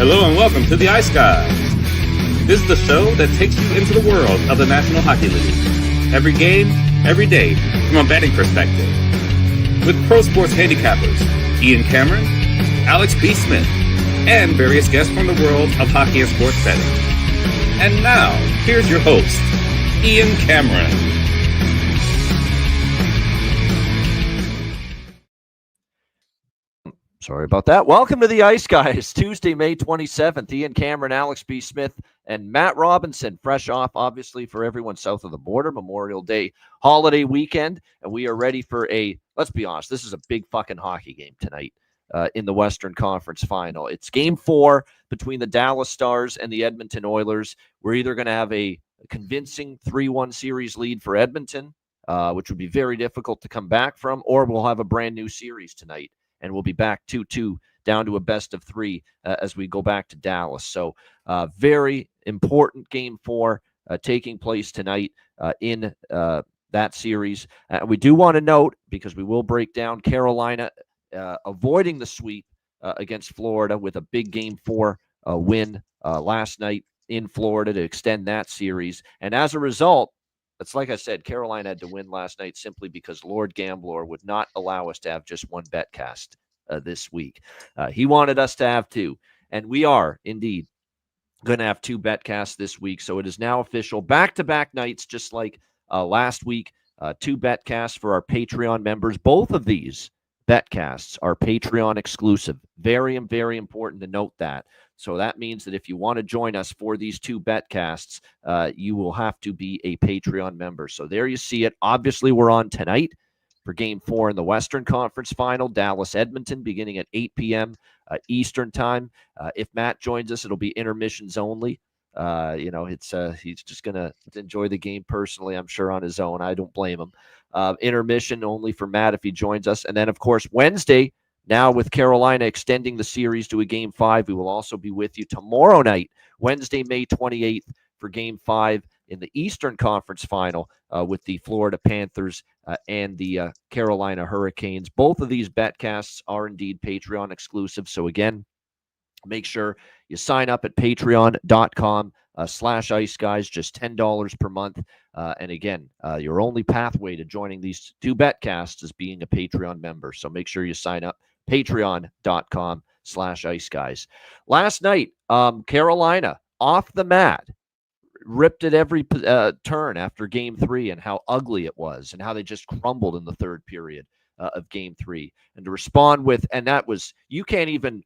Hello and welcome to the Ice Guys. This is the show that takes you into the world of the National Hockey League. Every game, every day, from a betting perspective. With pro sports handicappers Ian Cameron, Alex B. Smith, and various guests from the world of hockey and sports betting. And now, here's your host, Ian Cameron. Sorry about that. Welcome to the Ice Guys, Tuesday, May 27th. Ian Cameron, Alex B. Smith, and Matt Robinson, fresh off, obviously, for everyone south of the border, Memorial Day holiday weekend. And we are ready for let's be honest, this is a big fucking hockey game tonight in the Western Conference Final. It's Game 4 between the Dallas Stars and the Edmonton Oilers. We're either going to have a convincing 3-1 series lead for Edmonton, which would be very difficult to come back from, or we'll have a brand new series tonight. And we'll be back 2-2 down to a best of 3 as we go back to Dallas. So very important Game 4 taking place tonight in that series. We do want to note, because we will break down Carolina avoiding the sweep against Florida with a big Game 4 win last night in Florida to extend that series. And as a result, it's like I said, Carolina had to win last night simply because Lord Gambler would not allow us to have just one bet cast this week. He wanted us to have 2, and we are indeed going to have 2 bet casts this week. So it is now official. Back-to-back nights, just like last week, 2 bet casts for our Patreon members. Both of these bet casts are Patreon exclusive. Very, very important to note that. So that means that if you want to join us for these 2 bet casts, you will have to be a Patreon member. So there you see it. Obviously, we're on tonight for Game 4 in the Western Conference Final, Dallas-Edmonton, beginning at 8 p.m. Eastern Time. If Matt joins us, it'll be intermissions only. He's just going to enjoy the game personally, I'm sure, on his own. I don't blame him. Intermission only for Matt if he joins us. And then, of course, Wednesday, now with Carolina extending the series to a Game 5, we will also be with you tomorrow night, Wednesday, May 28th, for Game 5 in the Eastern Conference Final with the Florida Panthers and the Carolina Hurricanes. Both of these betcasts are indeed Patreon exclusive. So again, make sure you sign up at patreon.com/Ice Guys, just $10 per month. And again, your only pathway to joining these 2 betcasts is being a Patreon member. So make sure you sign up, patreon.com/Ice Guys. Last night, Carolina off the mat, ripped at every turn after Game 3, and how ugly it was and how they just crumbled in the third period of Game 3. And to respond with, and that was, you can't even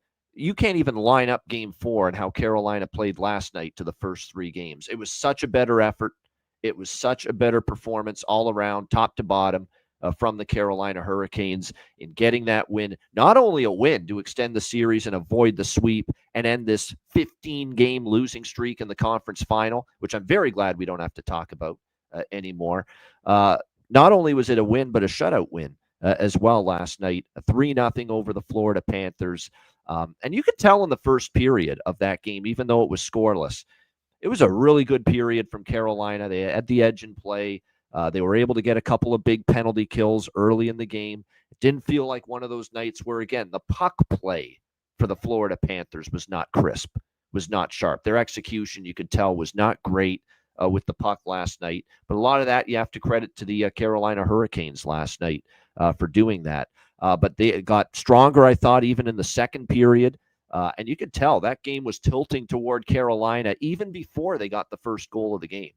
line up Game 4 and how Carolina played last night to the first 3 games. It was such a better effort. It was such a better performance all around, top to bottom, from the Carolina Hurricanes in getting that win. Not only a win to extend the series and avoid the sweep and end this 15-game losing streak in the conference final, which I'm very glad we don't have to talk about anymore. Not only was it a win, but a shutout win as well last night, a 3-0 over the Florida Panthers. And you could tell in the first period of that game, even though it was scoreless, it was a really good period from Carolina. They had the edge in play. They were able to get a couple of big penalty kills early in the game. It didn't feel like one of those nights where, again, the puck play for the Florida Panthers was not crisp, was not sharp. Their execution, you could tell, was not great with the puck last night. But a lot of that you have to credit to the Carolina Hurricanes last night for doing that. But they got stronger, I thought, even in the second period. And you could tell that game was tilting toward Carolina even before they got the first goal of the game.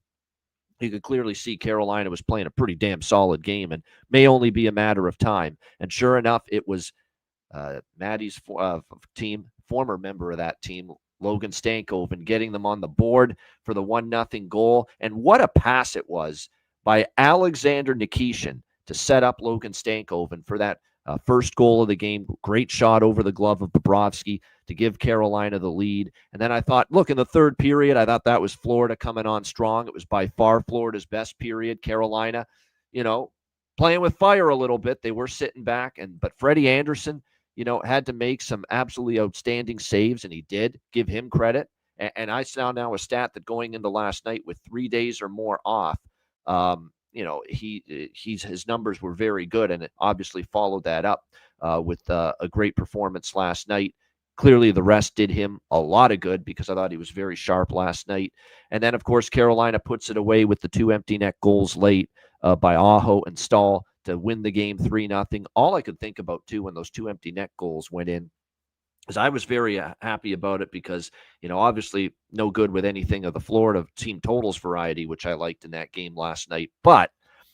You could clearly see Carolina was playing a pretty damn solid game and may only be a matter of time. And sure enough, it was Maddie's team, former member of that team, Logan Stankoven, getting them on the board for the 1-0 goal. And what a pass it was by Alexander Nikishin to set up Logan Stankoven for that first goal of the game. Great shot over the glove of Bobrovsky to give Carolina the lead. And then I thought, look, in the third period, I thought that was Florida coming on strong. It was by far Florida's best period. Carolina, playing with fire a little bit. They were sitting back, but Freddie Anderson, had to make some absolutely outstanding saves, and he did. Give him credit. And I saw now a stat that going into last night with 3 days or more off, his numbers were very good, and it obviously followed that up with a great performance last night. Clearly, the rest did him a lot of good because I thought he was very sharp last night. And then, of course, Carolina puts it away with the 2 empty net goals late by Aho and Stahl to win the game 3-0. All I could think about, too, when those 2 empty net goals went in, because I was very happy about it because, obviously no good with anything of the Florida team totals variety, which I liked in that game last night. But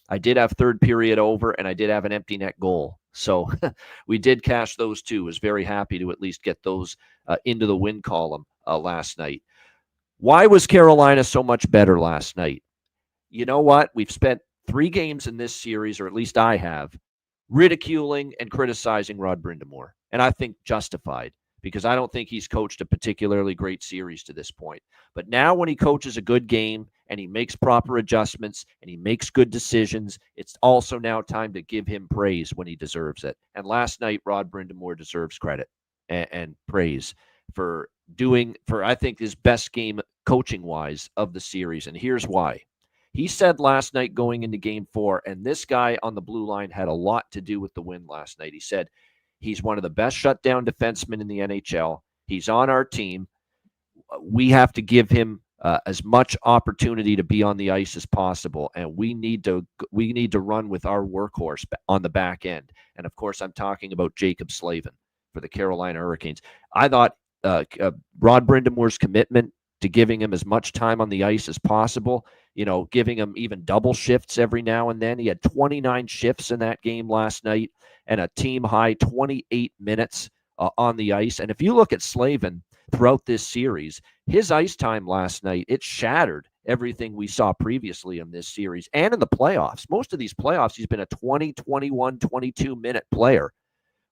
I did have third period over, and I did have an empty net goal. So we did cash those two. Was very happy to at least get those into the win column last night. Why was Carolina so much better last night? You know what? We've spent 3 games in this series, or at least I have, ridiculing and criticizing Rod Brind'Amour, and I think justified, because I don't think he's coached a particularly great series to this point. But now when he coaches a good game and he makes proper adjustments and he makes good decisions, it's also now time to give him praise when he deserves it. And last night, Rod Brind'Amour deserves credit and praise for I think, his best game coaching-wise of the series. And here's why. He said last night going into game 4, and this guy on the blue line had a lot to do with the win last night. He said he's one of the best shutdown defensemen in the NHL. He's on our team. We have to give him as much opportunity to be on the ice as possible, and we need to run with our workhorse on the back end. And of course, I'm talking about Jacob Slavin for the Carolina Hurricanes. I thought Rod Brind'Amour's commitment to giving him as much time on the ice as possible, giving him even double shifts every now and then. He had 29 shifts in that game last night and a team high 28 minutes on the ice. And if you look at Slavin throughout this series, his ice time last night, it shattered everything we saw previously in this series and in the playoffs. Most of these playoffs, he's been a 20, 21, 22-minute player.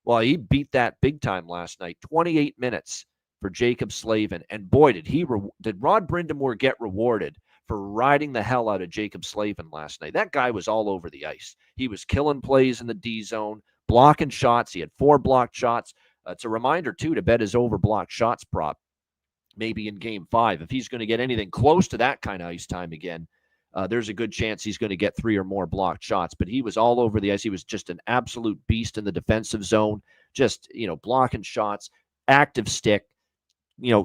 Well, he beat that big time last night, 28 minutes for Jacob Slavin. And boy, did Rod Brind'Amour get rewarded for riding the hell out of Jacob Slavin last night. That guy was all over the ice. He was killing plays in the D zone, blocking shots. He had 4 blocked shots. It's a reminder, too, to bet his over blocked shots prop maybe in game 5. If he's going to get anything close to that kind of ice time again, there's a good chance he's going to get 3 or more blocked shots. But he was all over the ice. He was just an absolute beast in the defensive zone, just, blocking shots, active stick,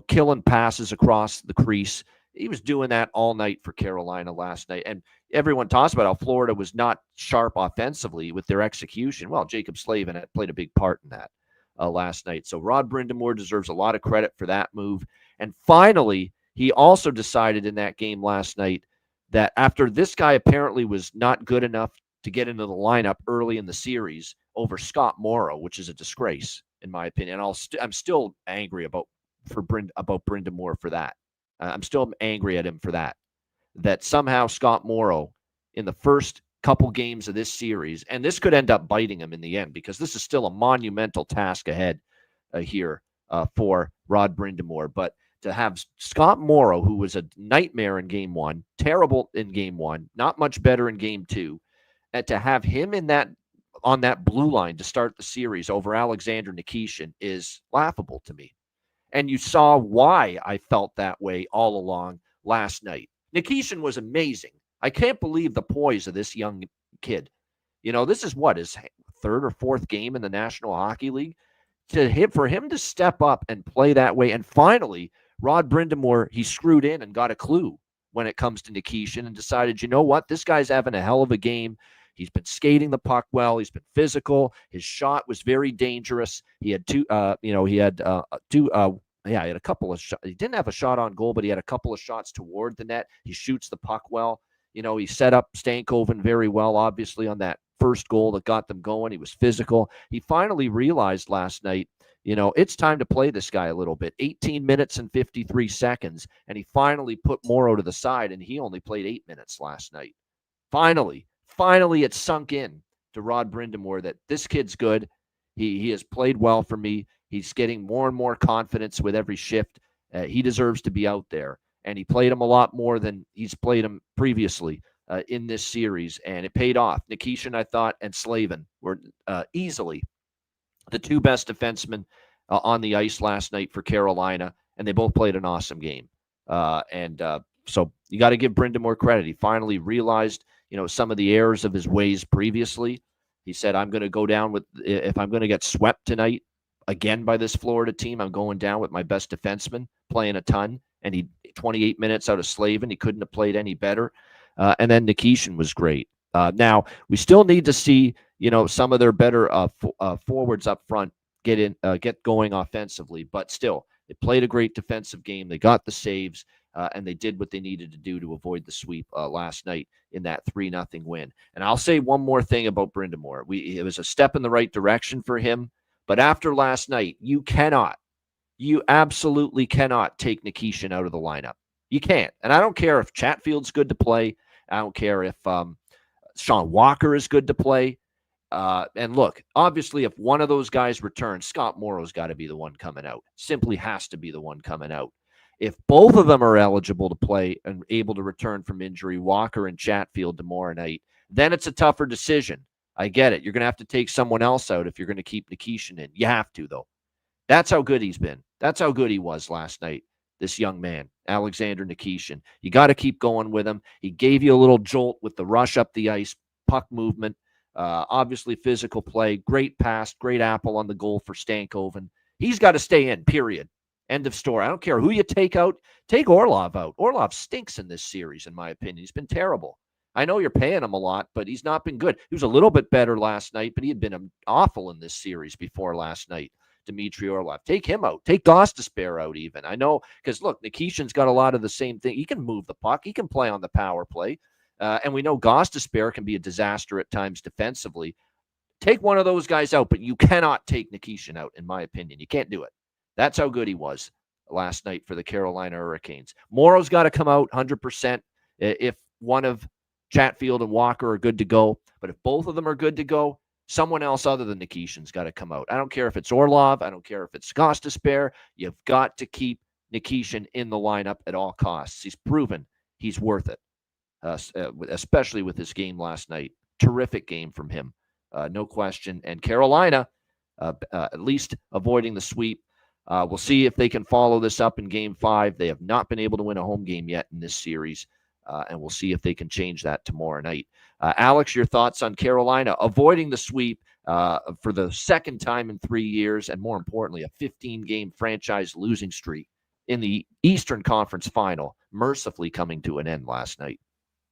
killing passes across the crease. He was doing that all night for Carolina last night. And everyone talks about how Florida was not sharp offensively with their execution. Well, Jacob Slavin had played a big part in that last night. So Rod Brind'Amour deserves a lot of credit for that move. And finally, he also decided in that game last night that after this guy apparently was not good enough to get into the lineup early in the series over Scott Morrow, which is a disgrace, in my opinion. And I'm still angry about Brind'Amour for that. I'm still angry at him for that. That somehow Scott Morrow, in the first couple games of this series, and this could end up biting him in the end, because this is still a monumental task ahead here for Rod Brind'Amour. But to have Scott Morrow, who was a nightmare in game 1, terrible in game 1, not much better in game 2, and to have him on that blue line to start the series over Alexander Nikishin is laughable to me. And you saw why I felt that way all along last night. Nikishin was amazing. I can't believe the poise of this young kid. This is his 3rd or 4th game in the National Hockey League. For him to step up and play that way, and finally, Rod Brind'Amour, he screwed in and got a clue when it comes to Nikishin and decided, you know what, this guy's having a hell of a game. He's been skating the puck well. He's been physical. His shot was very dangerous. He had he had a couple of shots. He didn't have a shot on goal, but he had a couple of shots toward the net. He shoots the puck well. He set up Stankoven very well, obviously, on that first goal that got them going. He was physical. He finally realized last night, it's time to play this guy a little bit. 18 minutes and 53 seconds, and he finally put Morrow to the side, and he only played 8 minutes last night. Finally, it sunk in to Rod Brind'Amour that this kid's good. He has played well for me. He's getting more and more confidence with every shift. He deserves to be out there. And he played him a lot more than he's played him previously in this series, and it paid off. Nikishin, I thought, and Slavin were easily the 2 best defensemen on the ice last night for Carolina, and they both played an awesome game. So you got to give Brind'Amour credit. He finally realized, some of the errors of his ways previously. He said, I'm going to go down with, if I'm going to get swept tonight again by this Florida team. I'm going down with my best defenseman playing a ton, and he 28 minutes out of Slavin. He couldn't have played any better. And then Nikishin was great. Now we still need to see, some of their better forwards up front get going offensively, but still, they played a great defensive game. They got the saves, and they did what they needed to do to avoid the sweep last night in that 3-0 win. And I'll say one more thing about Brind'Amour. It was a step in the right direction for him, but after last night, you absolutely cannot take Nikishin out of the lineup. You can't. And I don't care if Chatfield's good to play. I don't care if Sean Walker is good to play. And look, obviously, if one of those guys returns, Scott Morrow's got to be the one coming out. Simply has to be the one coming out. If both of them are eligible to play and able to return from injury, Walker and Chatfield tomorrow night, then it's a tougher decision. I get it. You're going to have to take someone else out if you're going to keep Nikishin in. You have to, though. That's how good he's been. That's how good he was last night, this young man, Alexander Nikishin. You got to keep going with him. He gave you a little jolt with the rush up the ice, puck movement, obviously physical play, great pass, great apple on the goal for Stankoven. He's got to stay in, period. End of story. I don't care who you take out. Take Orlov out. Orlov stinks in this series, in my opinion. He's been terrible. I know you're paying him a lot, but he's not been good. He was a little bit better last night, but he had been awful in this series before last night. Dmitry Orlov. Take him out. Take Gostisbehere out even. I know, because look, Nikishin's got a lot of the same thing. He can move the puck. He can play on the power play. And we know Gostisbehere can be a disaster at times defensively. Take one of those guys out, but you cannot take Nikishin out, in my opinion. You can't do it. That's how good he was last night for the Carolina Hurricanes. Morrow's got to come out 100% if one of Chatfield and Walker are good to go. But if both of them are good to go, someone else other than Nikishin's got to come out. I don't care if it's Orlov. I don't care if it's Gostisbehere. You've got to keep Nikishin in the lineup at all costs. He's proven he's worth it, especially with his game last night. Terrific game from him, no question. And Carolina, at least avoiding the sweep. We'll see if they can follow this up in Game 5. They have not been able to win a home game yet in this series, and we'll see if they can change that tomorrow night. Alex, your thoughts on Carolina avoiding the sweep for the second time in 3 years, and more importantly, a 15-game franchise losing streak in the Eastern Conference Final, mercifully coming to an end last night.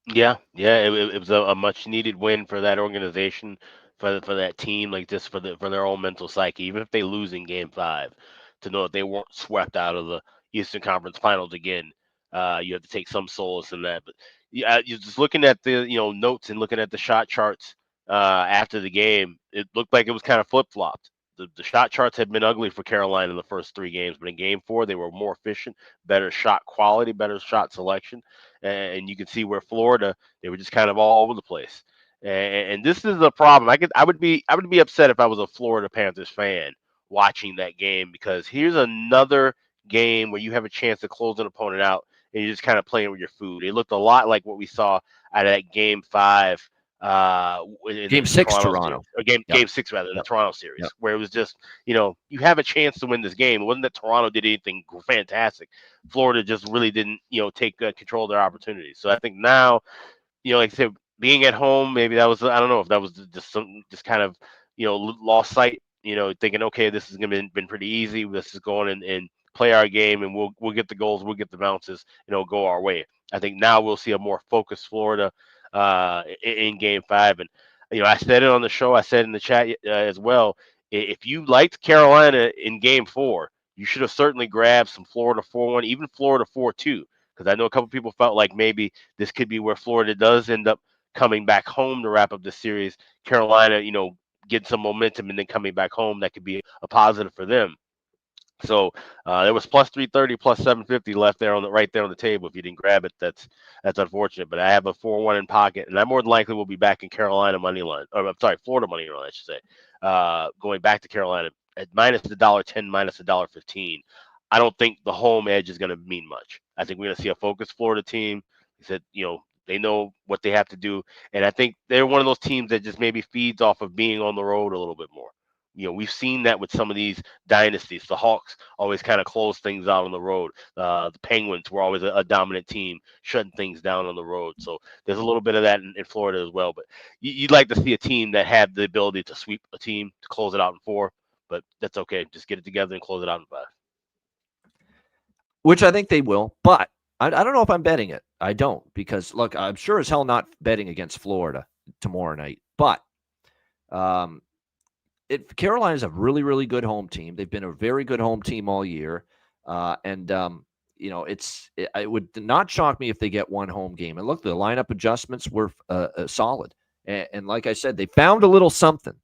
Yeah, it was a much-needed win for that organization, for that team, like just for their own mental psyche. Even if they lose in Game 5, to know that they weren't swept out of the Eastern Conference Finals again, you have to take some solace in that. But you're just looking at the notes and looking at the shot charts after the game. It looked like it was kind of flip-flopped. The shot charts had been ugly for Carolina in the first 3 games, but in Game 4 they were more efficient, better shot quality, better shot selection, and you can see where Florida, they were just kind of all over the place. And this is a problem. I would be upset if I was a Florida Panthers fan watching that game, because here's another game where you have a chance to close an opponent out and you're just kind of playing with your food. It looked a lot like what we saw out of that Game 5. Game 6 Toronto. Or game 6 rather, the Toronto series, where it was just, you have a chance to win this game. It wasn't that Toronto did anything fantastic. Florida just really didn't, take control of their opportunities. So I think now, like I said, being at home, maybe that was, I don't know if that was just kind of, lost sight, thinking, okay, this is going to been pretty easy. Let's just go on and play our game, and we'll get the goals, we'll get the bounces, go our way. I think now we'll see a more focused Florida in Game 5. And I said it on the show, I said in the chat as well, if you liked Carolina in Game 4, you should have certainly grabbed some Florida 4-1, even Florida 4-2, because I know a couple people felt like maybe this could be where Florida does end up coming back home to wrap up the series. Carolina, get some momentum and then coming back home, that could be a positive for them. So there was plus 330, plus 750 left there right there on the table. If you didn't grab it, that's unfortunate. But I have a 4-1 in pocket, and I more than likely will be back in Carolina money line. Or I'm sorry, Florida money line, I should say. Going back to Carolina at minus $1.10, minus $1.15. I don't think the home edge is going to mean much. I think we're going to see a focused Florida team. He said, they know what they have to do, and I think they're one of those teams that just maybe feeds off of being on the road a little bit more. We've seen that with some of these dynasties. The Hawks always kind of close things out on the road. The Penguins were always a dominant team, shutting things down on the road. So there's a little bit of that in Florida as well. But you'd like to see a team that had the ability to sweep a team, to close it out in 4. but that's okay. Just get it together and close it out in 5. Which I think they will, but I don't know if I'm betting it. I don't, because look, I'm sure as hell not betting against Florida tomorrow night. But Carolina's a really, really good home team. They've been a very good home team all year, and it would not shock me if they get one home game. And look, the lineup adjustments were solid, and like I said, they found a little something.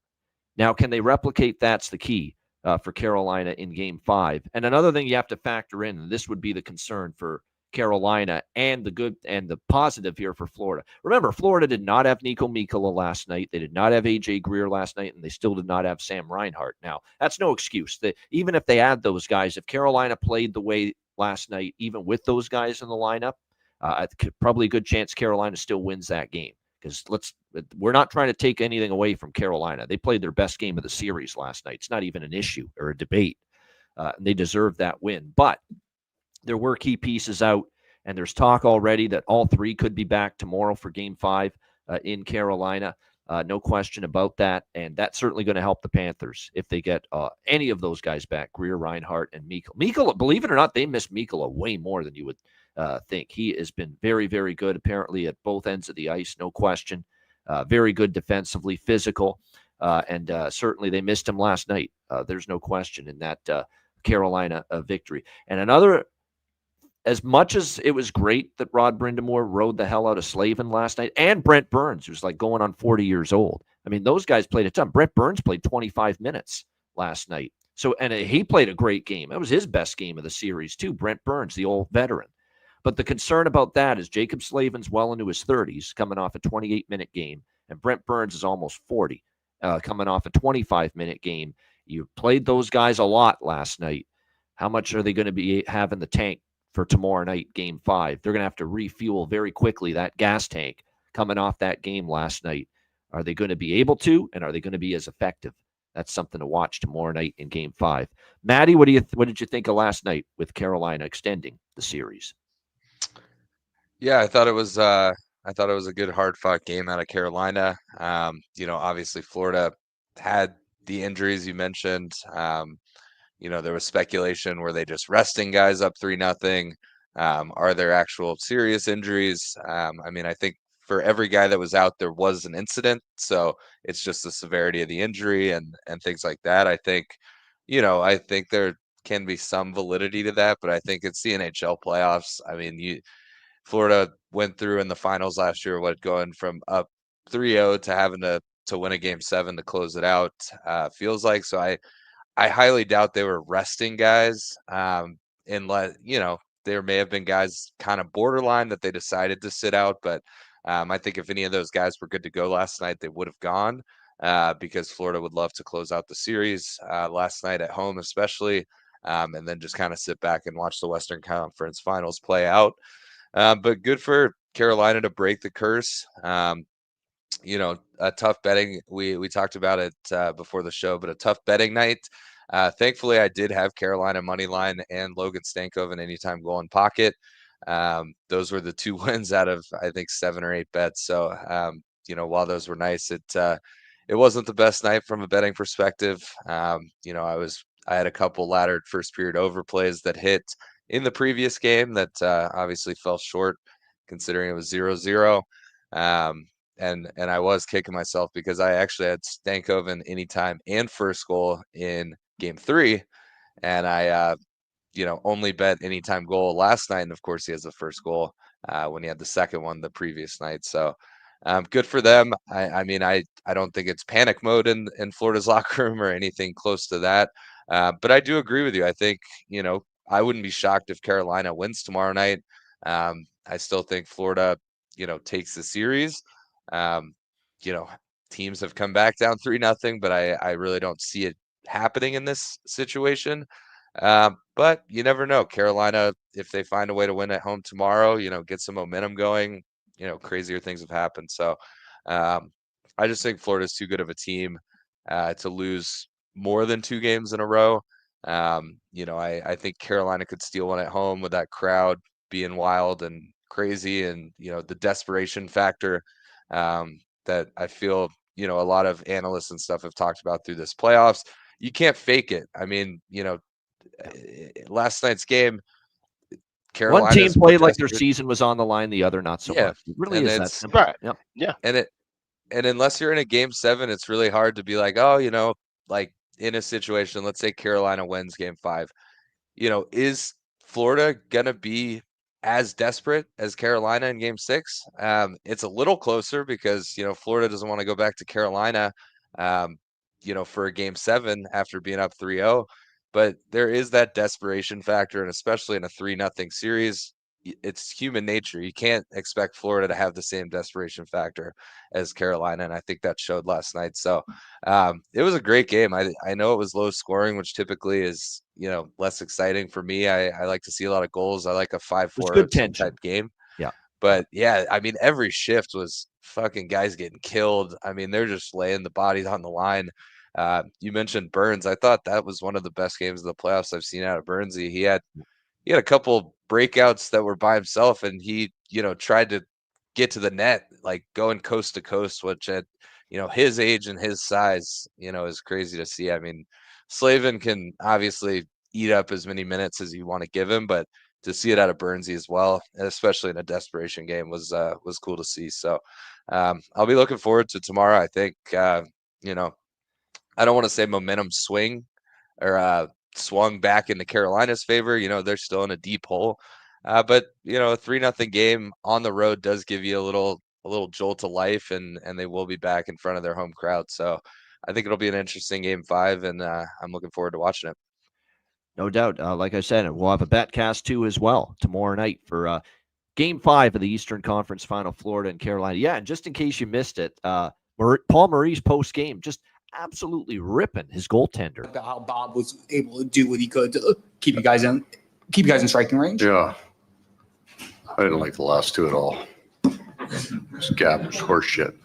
Now, can they replicate? That's the key for Carolina in Game 5. And another thing you have to factor in, and this would be the concern for Carolina and the good and the positive here for Florida. Remember, Florida did not have Nico Mikkola last night. They did not have AJ Greer last night, and they still did not have Sam Reinhart. Now, that's no excuse. Even if they add those guys, if Carolina played the way last night, even with those guys in the lineup, probably a good chance Carolina still wins that game. Because we're not trying to take anything away from Carolina. They played their best game of the series last night. It's not even an issue or a debate. And they deserve that win. But there were key pieces out, and there's talk already that all three could be back tomorrow for Game 5 in Carolina. No question about that. And that's certainly going to help the Panthers if they get any of those guys back, Greer, Reinhart, and Mikkola. Mikkola, believe it or not, they miss Mikkola way more than you would think. He has been very, very good, apparently, at both ends of the ice, no question. Very good defensively, physical, and certainly they missed him last night. There's no question in that Carolina victory. And another, as much as it was great that Rod Brindamore rode the hell out of Slavin last night, and Brent Burns, who's like going on 40 years old. I mean, those guys played a ton. Brent Burns played 25 minutes last night. So, and he played a great game. That was his best game of the series, too. Brent Burns, the old veteran. But the concern about that is Jacob Slavin's well into his 30s, coming off a 28-minute game, and Brent Burns is almost 40, coming off a 25-minute game. You played those guys a lot last night. How much are they going to be having the tank for tomorrow night, Game 5? They're going to have to refuel very quickly that gas tank coming off that game last night. Are they going to be able to, and are they going to be as effective? That's something to watch tomorrow night in Game 5. Maddie, what did you think of last night with Carolina extending the series? Yeah, I thought it was a good hard fought game out of Carolina. Obviously Florida had the injuries you mentioned. There was speculation, were they just resting guys up 3-0? Are there actual serious injuries? I think for every guy that was out, there was an incident. So it's just the severity of the injury and things like that. I think there can be some validity to that, but I think it's the NHL playoffs. I mean, Florida went through in the finals last year, going from up 3-0 to having to win a Game 7 to close it out, feels like. So I highly doubt they were resting guys. There may have been guys kind of borderline that they decided to sit out, but I think if any of those guys were good to go last night, they would have gone because Florida would love to close out the series last night at home, especially, and then just kind of sit back and watch the Western Conference Finals play out. But good for Carolina to break the curse. A tough betting. We talked about it before the show, but a tough betting night. Thankfully, I did have Carolina money line and Logan Stankoven anytime goal in pocket. Those were the two wins out of I think 7 or 8 bets. So while those were nice, it wasn't the best night from a betting perspective. I had a couple laddered first period overplays that hit in the previous game that obviously fell short, considering it was 0-0. And I was kicking myself because I actually had Stankoven anytime and first goal in Game 3, and I only bet anytime goal last night. And of course, he has the first goal when he had the second one the previous night. So good for them. I don't think it's panic mode in Florida's locker room or anything close to that. But I do agree with you. I think I wouldn't be shocked if Carolina wins tomorrow night. I still think Florida takes the series. Teams have come back down 3-0, but I really don't see it happening in this situation. But you never know. Carolina, if they find a way to win at home tomorrow, get some momentum going, crazier things have happened. So I just think Florida's too good of a team to lose more than 2 games in a row. I think Carolina could steal one at home with that crowd being wild and crazy, and the desperation factor that I feel a lot of analysts and stuff have talked about through this playoffs. you can't fake it. I mean, last night's game, One team Carolina's played like their season was on the line, the other not so much. It really and is that it's simple. Right. Yep. Yeah. and unless you're in a game 7, it's really hard to be like, oh, like in a situation, let's say Carolina wins game 5. Is Florida gonna be as desperate as Carolina in game 6? It's a little closer because Florida doesn't want to go back to Carolina for a game 7 after being up 3-0. But there is that desperation factor, and especially in a 3-0 series, it's human nature. You can't expect Florida to have the same desperation factor as Carolina, and I think that showed last night. So it was a great game. I know it was low scoring, which typically is less exciting for me. I like to see a lot of goals. I like a 5-4 type game. Yeah. But yeah, I mean, every shift was fucking guys getting killed. I mean, they're just laying the bodies on the line. You mentioned Burns. I thought that was one of the best games of the playoffs I've seen out of Burnsy. He had a couple breakouts that were by himself, and he tried to get to the net, like going coast to coast, which at his age and his size is crazy to see. I mean, Slavin can obviously eat up as many minutes as you want to give him, but to see it out of Burnsy as well, especially in a desperation game, was cool to see. So I'll be looking forward to tomorrow. I think I don't want to say momentum swing or swung back into Carolina's favor. They're still in a deep hole. But a 3-0 game on the road does give you a little jolt to life, and they will be back in front of their home crowd. So I think it'll be an interesting game 5, and I'm looking forward to watching it. No doubt. Like I said, we'll have a betcast too as well tomorrow night for game 5 of the Eastern Conference Final, Florida and Carolina. Yeah, and just in case you missed it, Paul Maurice post game just absolutely ripping his goaltender. About how Bob was able to do what he could to keep you guys in striking range. Yeah, I didn't like the last 2 at all. This gap was horse shit.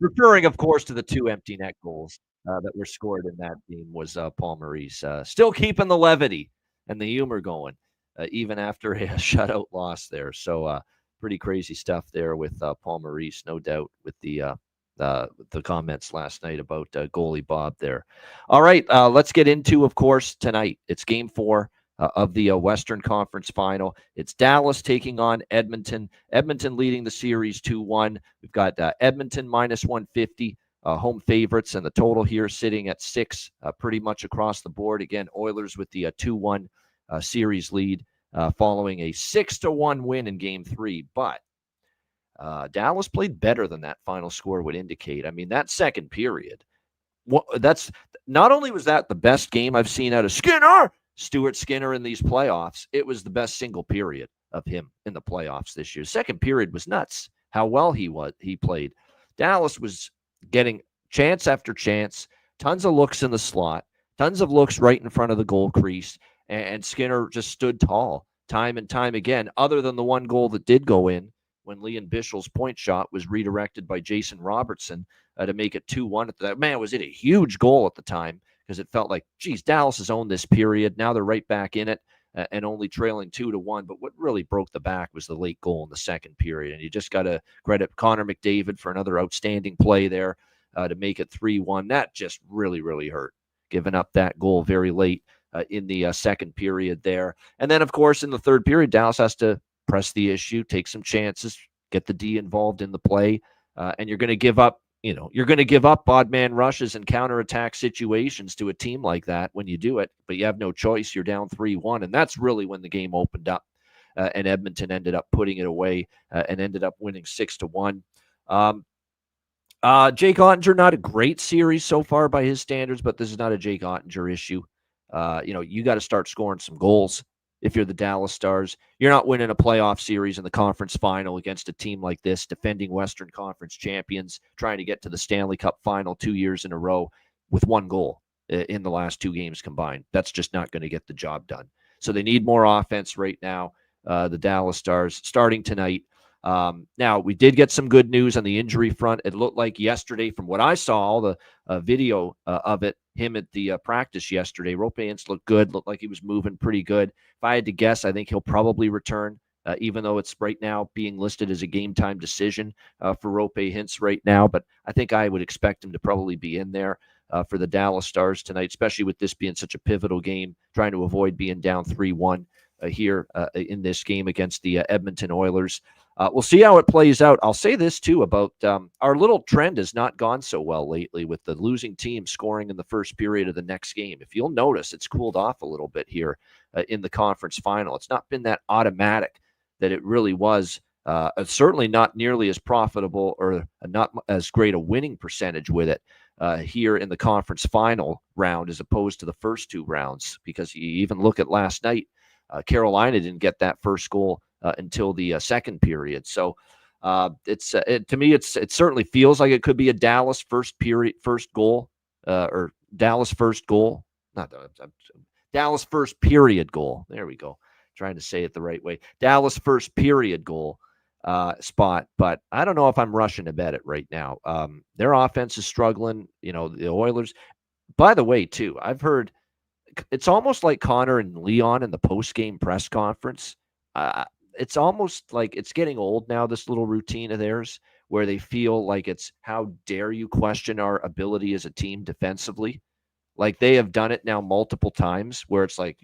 Referring, of course, to the 2 empty net goals that were scored in that game was Paul Maurice. Still keeping the levity and the humor going, even after a shutout loss there. So pretty crazy stuff there with Paul Maurice, no doubt, with the comments last night about goalie Bob there. All right, let's get into, of course, tonight. It's game 4 of the Western Conference Final. It's Dallas taking on Edmonton. Edmonton leading the series 2-1. We've got Edmonton minus 150, home favorites, and the total here sitting at 6 pretty much across the board. Again, Oilers with the 2-1 series lead following a 6-1 win in game 3. But Dallas played better than that final score would indicate. I mean, that second period, that's not only was that the best game I've seen out of Stuart Skinner in these playoffs, it was the best single period of him in the playoffs this year. Second period was nuts, how well he played. Dallas was getting chance after chance, tons of looks in the slot, tons of looks right in front of the goal crease, and Skinner just stood tall time and time again, other than the one goal that did go in when Leon Bischel's point shot was redirected by Jason Robertson to make it 2-1. That man, was it a huge goal at the time, because it felt like, geez, Dallas has owned this period. Now they're right back in it and only trailing 2-1. But what really broke the back was the late goal in the second period. And you just got to credit Connor McDavid for another outstanding play there to make it 3-1. That just really, really hurt, giving up that goal very late in the second period there. And then, of course, in the third period, Dallas has to press the issue, take some chances, get the D involved in the play, and you're going to give up. You're going to give up odd man rushes and counterattack situations to a team like that when you do it, but you have no choice. You're down 3-1, and that's really when the game opened up, and Edmonton ended up putting it away and ended up winning 6-1. Jake Ottinger, not a great series so far by his standards, but this is not a Jake Ottinger issue. You got to start scoring some goals. If you're the Dallas Stars, you're not winning a playoff series in the conference final against a team like this, defending Western Conference champions, trying to get to the Stanley Cup final 2 years in a row with 1 goal in the last 2 games combined. That's just not going to get the job done. So they need more offense right now, the Dallas Stars, starting tonight. Now, we did get some good news on the injury front. It looked like yesterday, from what I saw, all the video of it, him at the practice yesterday, Ropéens looked good, looked like he was moving pretty good. If I had to guess, I think he'll probably return even though it's right now being listed as a game time decision for Rope Hintz right now. But I think I would expect him to probably be in there for the Dallas Stars tonight, especially with this being such a pivotal game, trying to avoid being down 3-1 here in this game against the Edmonton Oilers. We'll see how it plays out. I'll say this, too, about our little trend has not gone so well lately with the losing team scoring in the first period of the next game. If you'll notice, it's cooled off a little bit here in the conference final. It's not been that automatic that it really was. Certainly not nearly as profitable or not as great a winning percentage with it here in the conference final round as opposed to the first two rounds, because you even look at last night, Carolina didn't get that first goal until the second period. So to me, it certainly feels like it could be a Dallas first goal, or Dallas first goal, Dallas first period goal. There we go. Trying to say it the right way. Dallas first period goal spot, but I don't know if I'm rushing to bet it right now. Their offense is struggling. The Oilers. By the way, too, I've heard it's almost like Connor and Leon in the post-game press conference. It's almost like it's getting old now, this little routine of theirs, where they feel like it's, how dare you question our ability as a team defensively? Like they have done it now multiple times where it's like,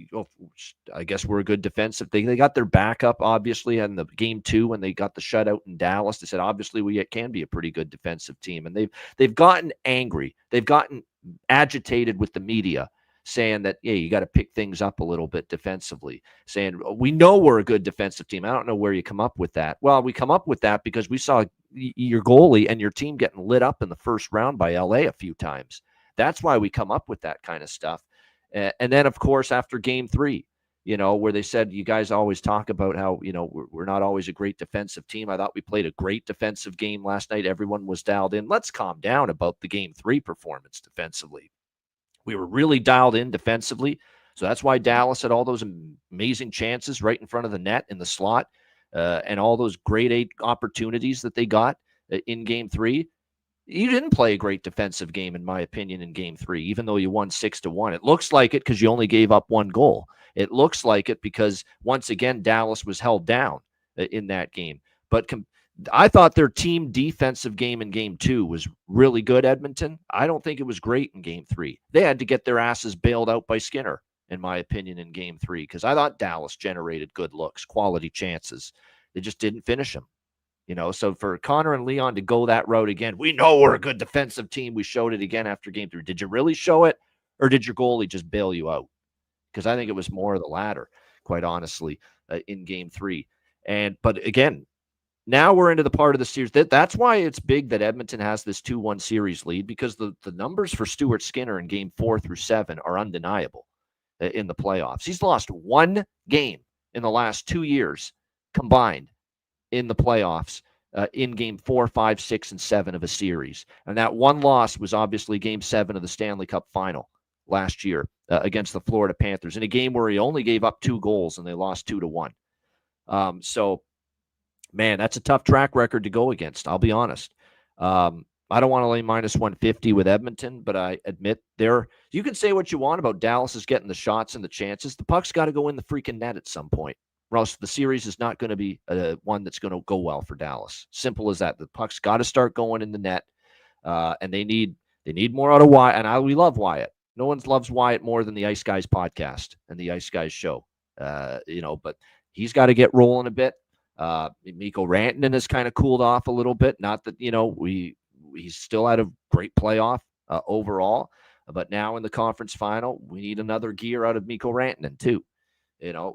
I guess we're a good defensive thing. They got their backup, obviously, in the game 2 when they got the shutout in Dallas. They said, obviously, we can be a pretty good defensive team. And they've gotten angry. They've gotten agitated with the media, saying that, yeah, you got to pick things up a little bit defensively, saying, we know we're a good defensive team. I don't know where you come up with that. Well, we come up with that because we saw your goalie and your team getting lit up in the first round by LA a few times. That's why we come up with that kind of stuff. And then, of course, after game 3, where they said, you guys always talk about how, we're not always a great defensive team. I thought we played a great defensive game last night. Everyone was dialed in. Let's calm down about the game 3 performance defensively. We were really dialed in defensively. So that's why Dallas had all those amazing chances right in front of the net in the slot, and all those grade A opportunities that they got in game 3. You didn't play a great defensive game, in my opinion, in game 3, even though you won 6-1. It looks like it because you only gave up 1 goal. It looks like it because, once again, Dallas was held down in that game. But I thought their team defensive game in game 2 was really good, Edmonton. I don't think it was great in game 3. They had to get their asses bailed out by Skinner, in my opinion, in game 3, because I thought Dallas generated good looks, quality chances. They just didn't finish them. So for Connor and Leon to go that route again, we know we're a good defensive team. We showed it again after game 3. Did you really show it, or did your goalie just bail you out? Because I think it was more of the latter, quite honestly, in game 3. But again, now we're into the part of the series. That's why it's big that Edmonton has this 2-1 series lead, because the numbers for Stuart Skinner in game 4 through 7 are undeniable in the playoffs. He's lost 1 game in the last 2 years combined in the playoffs, in game 4, 5, 6, and 7 of a series. And that one loss was obviously game 7 of the Stanley Cup final last year against the Florida Panthers, in a game where he only gave up 2 goals and they lost 2-1. So, man, that's a tough track record to go against, I'll be honest. I don't want to lay minus 150 with Edmonton, but I admit you can say what you want about Dallas is getting the shots and the chances. The puck's got to go in the freaking net at some point, or else the series is not going to be one that's going to go well for Dallas. Simple as that. The puck's got to start going in the net, and they need more out of Wyatt. And we love Wyatt. No one loves Wyatt more than the Ice Guys podcast and the Ice Guys show. But he's got to get rolling a bit. Mikko Rantanen has kind of cooled off a little bit. Not that he's still had a great playoff overall, but now in the conference final, we need another gear out of Mikko Rantanen too.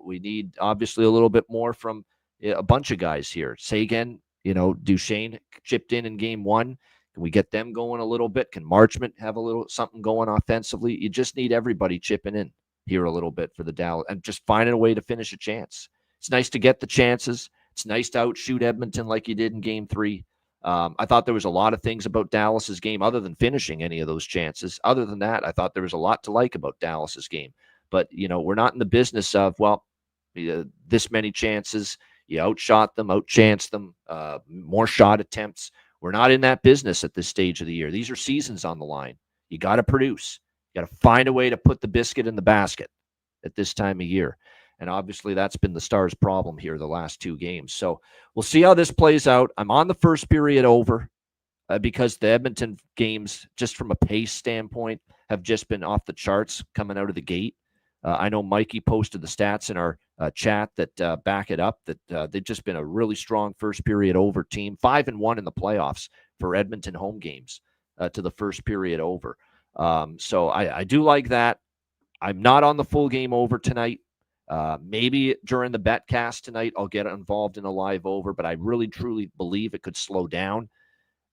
We need obviously a little bit more from a bunch of guys here. Sagan, Duchesne chipped in game 1. Can we get them going a little bit? Can Marchment have a little something going offensively? You just need everybody chipping in here a little bit for the Dallas, and just finding a way to finish a chance. It's nice to get the chances. It's nice to outshoot Edmonton like you did in game 3. I thought there was a lot of things about Dallas's game other than finishing any of those chances. Other than that, I thought there was a lot to like about Dallas's game. But, we're not in the business of, this many chances. You outshot them, outchanced them, more shot attempts. We're not in that business at this stage of the year. These are seasons on the line. You got to produce. You got to find a way to put the biscuit in the basket at this time of year. And obviously that's been the Stars' problem here the last 2 games. So we'll see how this plays out. I'm on the first period over because the Edmonton games, just from a pace standpoint, have just been off the charts coming out of the gate. I know Mikey posted the stats in our chat that back it up, that they've just been a really strong first period over team, 5-1 in the playoffs for Edmonton home games to the first period over. So I do like that. I'm not on the full game over tonight. Maybe during the betcast tonight, I'll get involved in a live over, but I really truly believe it could slow down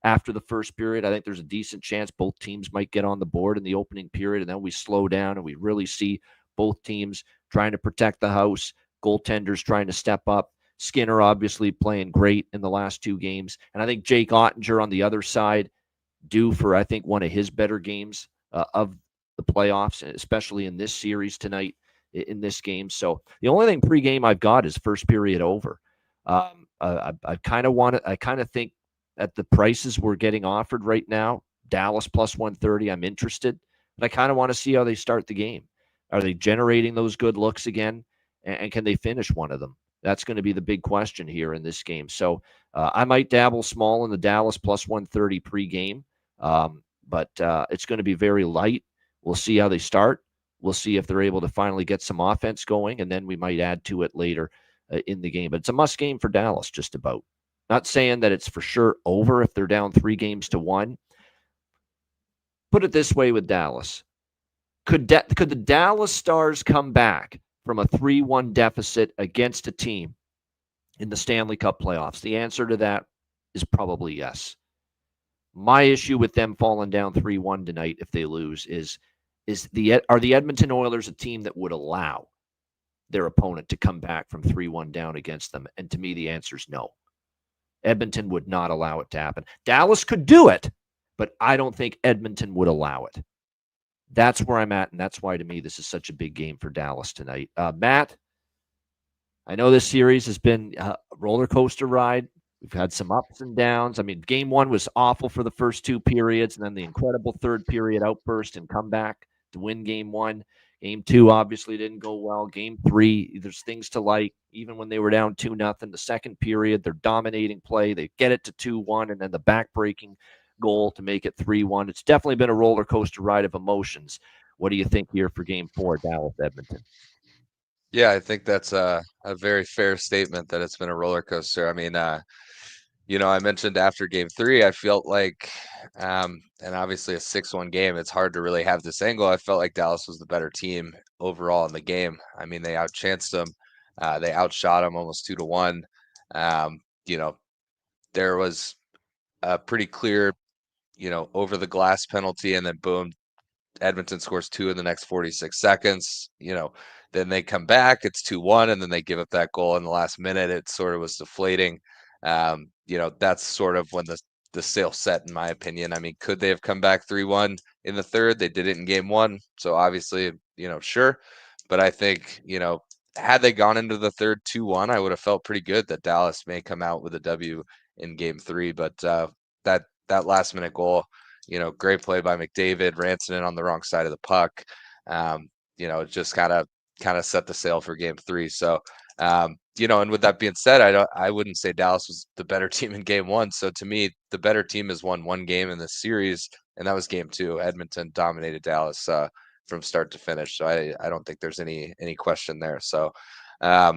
after the first period. I think there's a decent chance both teams might get on the board in the opening period, and then we slow down and we really see both teams trying to protect the house, goaltenders trying to step up. Skinner obviously playing great in the last 2 games. And I think Jake Ottinger on the other side due for, I think, one of his better games of the playoffs, especially in this series tonight in this game. So the only thing pregame I've got is first period over. I kind of think at the prices we're getting offered right now, Dallas plus 130, I'm interested. But I kind of want to see how they start the game. Are they generating those good looks again? And can they finish one of them? That's going to be the big question here in this game. So I might dabble small in the Dallas plus 130 pregame, but it's going to be very light. We'll see how they start. We'll see if they're able to finally get some offense going, and then we might add to it later in the game. But it's a must game for Dallas, just about. Not saying that it's for sure over if they're down 3-1. Put it this way with Dallas. Could the Dallas Stars come back from a 3-1 deficit against a team in the Stanley Cup playoffs? The answer to that is probably yes. My issue with them falling down 3-1 tonight if they lose are the Edmonton Oilers a team that would allow their opponent to come back from 3-1 down against them? And to me, the answer is no. Edmonton would not allow it to happen. Dallas could do it, but I don't think Edmonton would allow it. That's where I'm at, and that's why, to me, this is such a big game for Dallas tonight. Matt, I know this series has been a roller coaster ride. We've had some ups and downs. I mean, game 1 was awful for the first 2 periods, and then the incredible third period outburst and comeback to win game 1. Game 2 obviously didn't go well. Game 3, there's things to like. Even when they were down 2-0, the second period, they're dominating play. They get it to 2-1, and then the back-breaking goal to make it 3-1. It's definitely been a roller coaster ride of emotions. What do you think here for game 4, Dallas Edmonton? Yeah, I think that's a very fair statement that it's been a roller coaster. I mean, I mentioned after game 3, I felt like, and obviously a 6-1 game, it's hard to really have this angle. I felt like Dallas was the better team overall in the game. I mean, they outchanced them. They outshot them almost 2-1. There was a pretty clear, over the glass penalty, and then boom, Edmonton scores 2 in the next 46 seconds. Then they come back, it's 2-1, and then they give up that goal in the last minute. It sort of was deflating. That's sort of when the sail set, in my opinion. I mean, could they have come back 3-1 in the third? They did it in game 1. So obviously, sure. But I think, had they gone into the third 2-1, I would have felt pretty good that Dallas may come out with a W in game 3. But that last minute goal, great play by McDavid, Rantanen on the wrong side of the puck. It just kind of set the sail for game 3. So, and with that being said, I wouldn't say Dallas was the better team in game 1. So to me, the better team has won one game in this series, and that was game 2. Edmonton dominated Dallas from start to finish. So I don't think there's any question there. So, I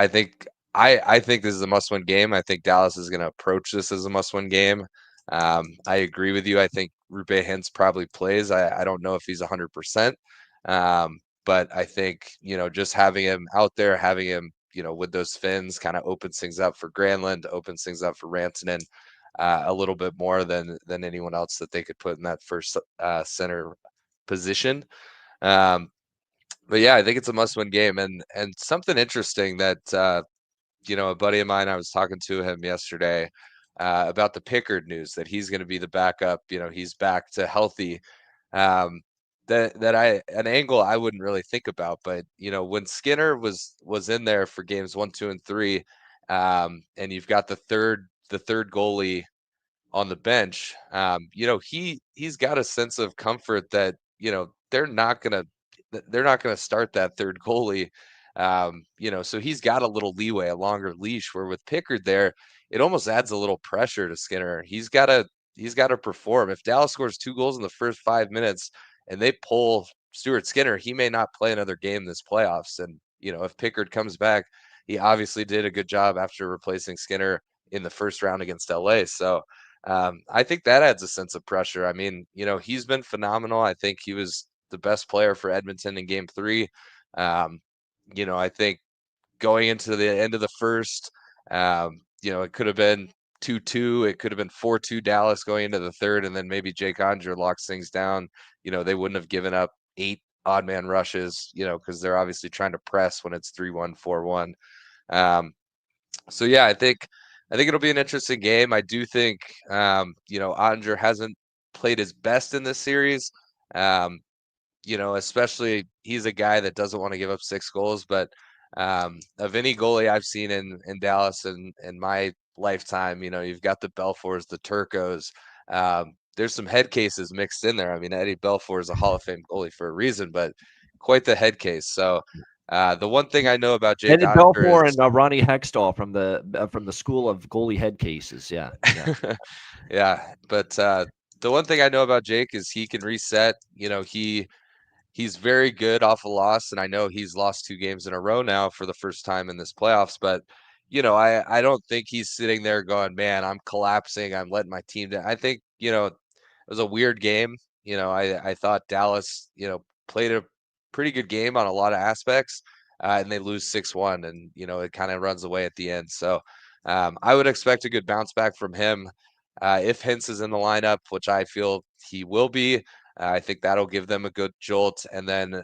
think this is a must-win game. I think Dallas is going to approach this as a must-win game. I agree with you. I think Roope Hintz probably plays. I don't know if he's 100%. But I think, just having him out there, having him, with those fins kind of opens things up for Granlund, opens things up for Rantanen a little bit more than anyone else that they could put in that first center position. But yeah, I think it's a must-win game. And something interesting that, a buddy of mine, I was talking to him yesterday about the Pickard news, that he's going to be the backup. He's back to healthy. An angle I wouldn't really think about, but when Skinner was in there for games 1, 2, and 3, and you've got the third goalie on the bench, he's got a sense of comfort that they're not gonna start that third goalie So he's got a little leeway, a longer leash, where with Pickard there, it almost adds a little pressure to Skinner. He's got to perform. If Dallas scores 2 goals in the first 5 minutes and they pull Stuart Skinner, he may not play another game this playoffs. And, if Pickard comes back, he obviously did a good job after replacing Skinner in the first round against LA. So I think that adds a sense of pressure. I mean, he's been phenomenal. I think he was the best player for Edmonton in game 3. I think going into the end of the first, it could have been 2-2. It could have been 4-2 Dallas going into the third, and then maybe Jake Onger locks things down. They wouldn't have given up 8 odd man rushes, because they're obviously trying to press when it's 3-1, 4-1. So yeah, I think it'll be an interesting game. I do think Onger hasn't played his best in this series. Especially he's a guy that doesn't want to give up 6 goals, but of any goalie I've seen in Dallas in my lifetime, you've got the Belfours, the Turcos. There's some head cases mixed in there. I mean, Eddie Belfour is a Hall of Fame goalie for a reason, but quite the head case. So the one thing I know about Jake Eddie Onger Belfour is, and Ronnie Hextall from the school of goalie head cases. Yeah. yeah. But the one thing I know about Jake is he can reset. He's very good off a loss, and I know he's lost 2 games in a row now for the first time in this playoffs. But I don't think he's sitting there going, "Man, I'm collapsing. I'm letting my team down." I think it was a weird game. I thought Dallas played a pretty good game on a lot of aspects, and they lose 6-1, and it kind of runs away at the end. So I would expect a good bounce back from him if Hintz is in the lineup, which I feel he will be. I think that'll give them a good jolt. And then,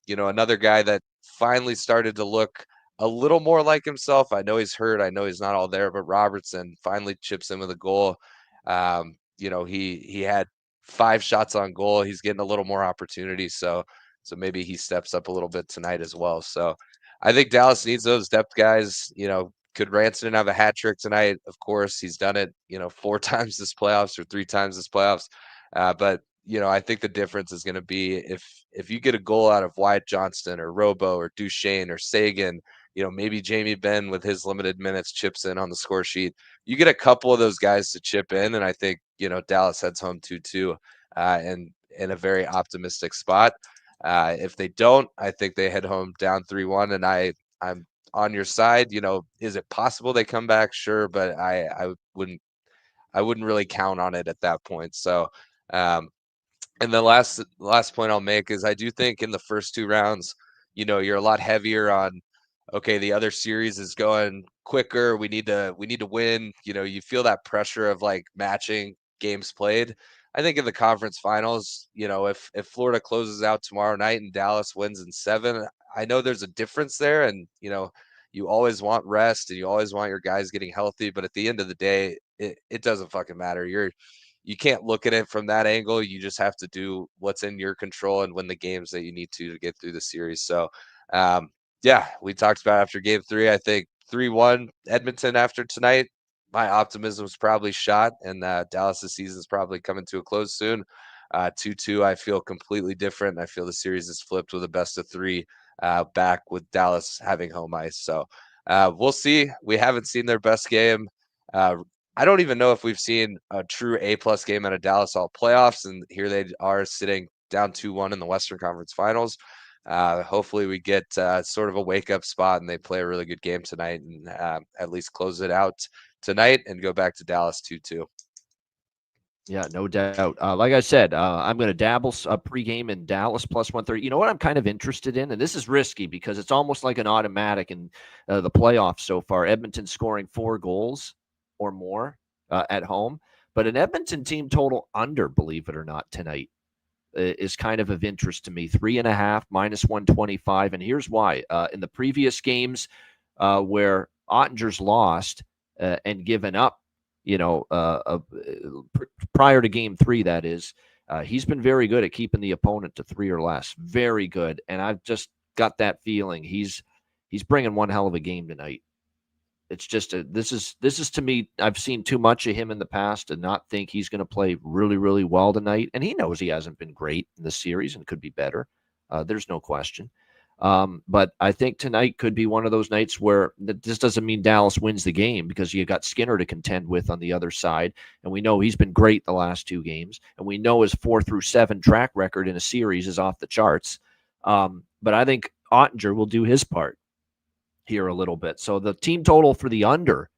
another guy that finally started to look a little more like himself. I know he's hurt. I know he's not all there, but Robertson finally chips in with a goal. He had 5 shots on goal. He's getting a little more opportunity. So maybe he steps up a little bit tonight as well. So I think Dallas needs those depth guys. Could Ranson have a hat trick tonight? Of course, he's done it, 4 times this playoffs or 3 times this playoffs. But I think the difference is going to be if you get a goal out of Wyatt Johnston or Robo or Duchesne or Sagan, maybe Jamie Benn with his limited minutes chips in on the score sheet. You get a couple of those guys to chip in, and I think Dallas heads home 2-2, and in a very optimistic spot. If they don't, I think they head home down 3-1, and I'm on your side. Is it possible they come back? Sure, but I wouldn't really count on it at that point. So. And the last point I'll make is I do think in the first 2 rounds, you're a lot heavier on, okay, the other series is going quicker. We need to win. You feel that pressure of like matching games played. I think in the conference finals, if Florida closes out tomorrow night and Dallas wins in 7, I know there's a difference there, and you always want rest and you always want your guys getting healthy, but at the end of the day, it doesn't fucking matter. You can't look at it from that angle. You just have to do what's in your control and win the games that you need to get through the series. So, yeah, we talked about after game 3, I think 3-1 Edmonton after tonight. My optimism is probably shot, and Dallas's season is probably coming to a close soon. 2-2, I feel completely different. I feel the series is flipped with a best of 3 back with Dallas having home ice. So we'll see. We haven't seen their best game. I don't even know if we've seen a true A+ game out of Dallas all playoffs, and here they are sitting down 2-1 in the Western Conference Finals. Hopefully we get sort of a wake-up spot and they play a really good game tonight and at least close it out tonight and go back to Dallas 2-2. Yeah, no doubt. Like I said, I'm going to dabble pregame in Dallas plus 130. You know what I'm kind of interested in? And this is risky because it's almost like an automatic in the playoffs so far. Edmonton scoring 4 goals or more at home. But an Edmonton team total under, believe it or not, tonight is kind of interest to me. 3.5, minus 125. And here's why. In the previous games where Ottinger's lost and given up, prior to game 3, that is, he's been very good at keeping the opponent to 3 or less. Very good. And I've just got that feeling he's bringing one hell of a game tonight. It's just this is to me, I've seen too much of him in the past to not think he's going to play really, really well tonight. And he knows he hasn't been great in the series and could be better. There's no question. But I think tonight could be one of those nights where this doesn't mean Dallas wins the game, because you got Skinner to contend with on the other side. And we know he's been great the last 2 games. And we know his 4-7 track record in a series is off the charts. But I think Ottinger will do his part here a little bit. So the team total for the under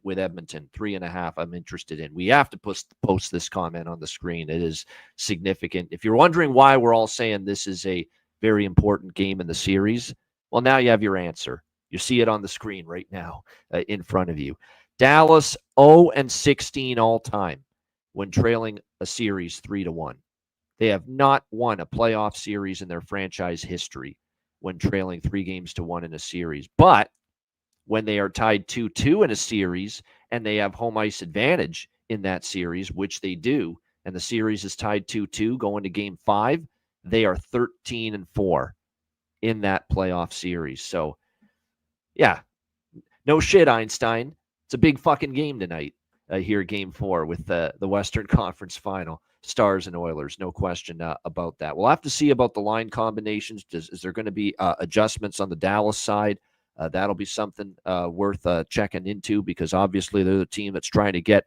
with Edmonton, 3.5, I'm interested in. We have to post this comment on the screen. It is significant. If you're wondering why we're all saying this is a very important game in the series, well, now you have your answer. You see it on the screen right now in front of you. Dallas 0-16 all time when trailing a series 3-1. They have not won a playoff series in their franchise history when trailing 3-1 in a series. But when they are tied 2-2 in a series and they have home ice advantage in that series, which they do, and the series is tied 2-2 going to game 5, they are 13-4 in that playoff series. So, yeah, no shit, Einstein. It's a big fucking game tonight here, game 4 with the Western Conference Final. Stars and Oilers, no question about that. We'll have to see about the line combinations. Is there going to be adjustments on the Dallas side? That'll be something worth checking into, because obviously they're the team that's trying to get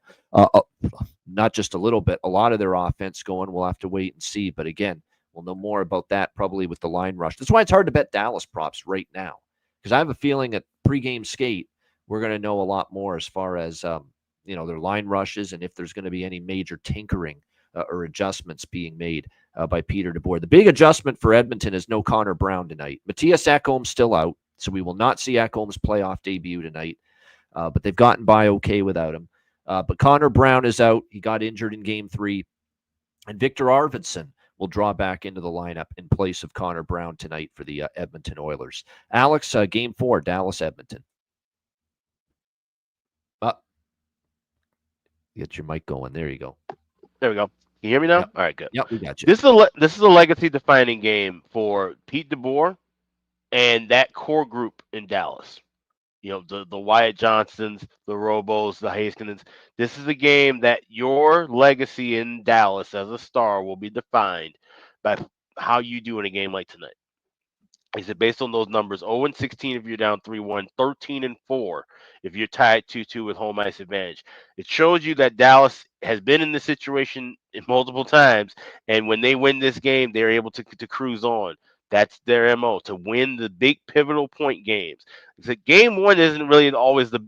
not just a little bit, a lot of their offense going. We'll have to wait and see. But again, we'll know more about that probably with the line rush. That's why it's hard to bet Dallas props right now, because I have a feeling at pregame skate, we're going to know a lot more as far as their line rushes and if there's going to be any major tinkering or adjustments being made by Peter DeBoer. The big adjustment for Edmonton is no Connor Brown tonight. Matthias Ekholm's still out, so we will not see Ekholm's playoff debut tonight, but they've gotten by okay without him. But Connor Brown is out. He got injured in Game 3. And Victor Arvidsson will draw back into the lineup in place of Connor Brown tonight for the Edmonton Oilers. Alex, Game 4, Dallas-Edmonton. Get your mic going. There you go. There we go. You hear me now? Yep. All right, good. Yep, we got you. This is a legacy-defining game for Pete DeBoer and that core group in Dallas. The Wyatt Johnsons, the Robos, the Haskinens. This is a game that your legacy in Dallas as a star will be defined by how you do in a game like tonight. He said, based on those numbers, 0-16 if you're down 3-1, 13-4 if you're tied 2-2 with home ice advantage. It shows you that Dallas has been in this situation multiple times, and when they win this game, they're able to cruise on. That's their MO, to win the big pivotal point games. Game 1 isn't really always the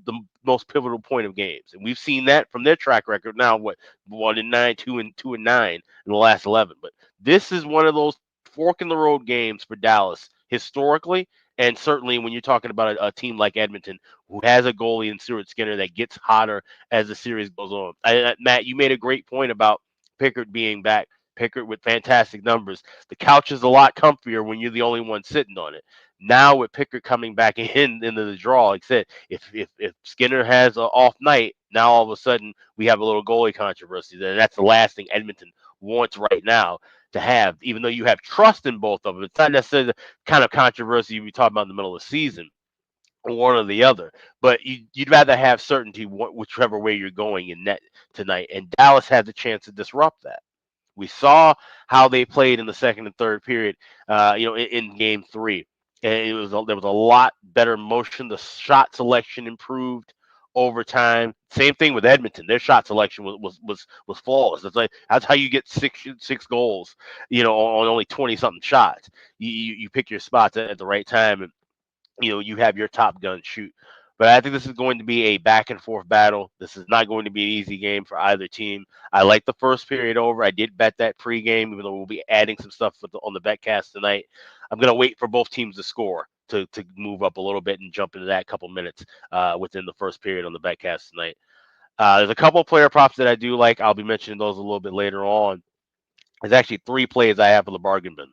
most pivotal point of games, and we've seen that from their track record now. 1-9, 2-9 in the last 11. But this is one of those fork in the road games for Dallas historically, and certainly when you're talking about a team like Edmonton, who has a goalie in Stuart Skinner that gets hotter as the series goes on. Matt, you made a great point about Pickard being back. Pickard with fantastic numbers. The couch is a lot comfier when you're the only one sitting on it. Now with Pickard coming back into the draw, like I said, if Skinner has an off night, now all of a sudden we have a little goalie controversy. And that's the last thing Edmonton wants right now to have, even though you have trust in both of them. It's not necessarily the kind of controversy we talk about in the middle of the season, one or the other, but you'd rather have certainty whichever way you're going in net tonight. And Dallas had the chance to disrupt that. We saw how they played in the second and third period, in Game 3. And there was a lot better motion. The shot selection improved over time. Same thing with Edmonton. Their shot selection was flawless. That's how you get six goals, on only 20-something shots. You pick your spots at the right time, and you have your top gun shoot. But I think this is going to be a back and forth battle. This is not going to be an easy game for either team. I like the first period over. I did bet that pregame, even though we'll be adding some stuff on the betcast tonight. I'm going to wait for both teams to score to move up a little bit and jump into that couple minutes within the first period on the betcast tonight. There's a couple of player props that I do like. I'll be mentioning those a little bit later on. There's actually 3 plays I have for the bargain bin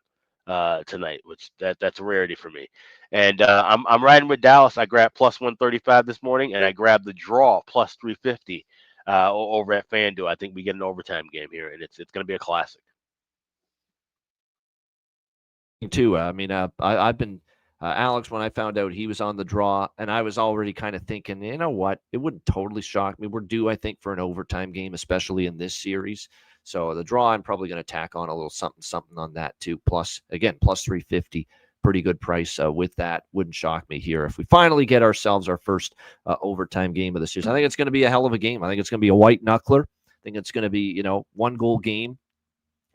tonight, which that's a rarity for me. And I'm riding with Dallas. I grabbed plus 135 this morning, and I grabbed the draw plus 350 over at FanDuel. I think we get an overtime game here, and it's going to be a classic. Too. I've been Alex, when I found out he was on the draw, and I was already kind of thinking, you know what, it wouldn't totally shock me. We're due, I think, for an overtime game, especially in this series. So the draw, I'm probably going to tack on a little something on that too. Plus 350 pretty good price with that. Wouldn't shock me here if we finally get ourselves our first overtime game of the season. I think it's going to be a hell of a game. I think it's going to be a white knuckler. I think it's going to be, 1-goal game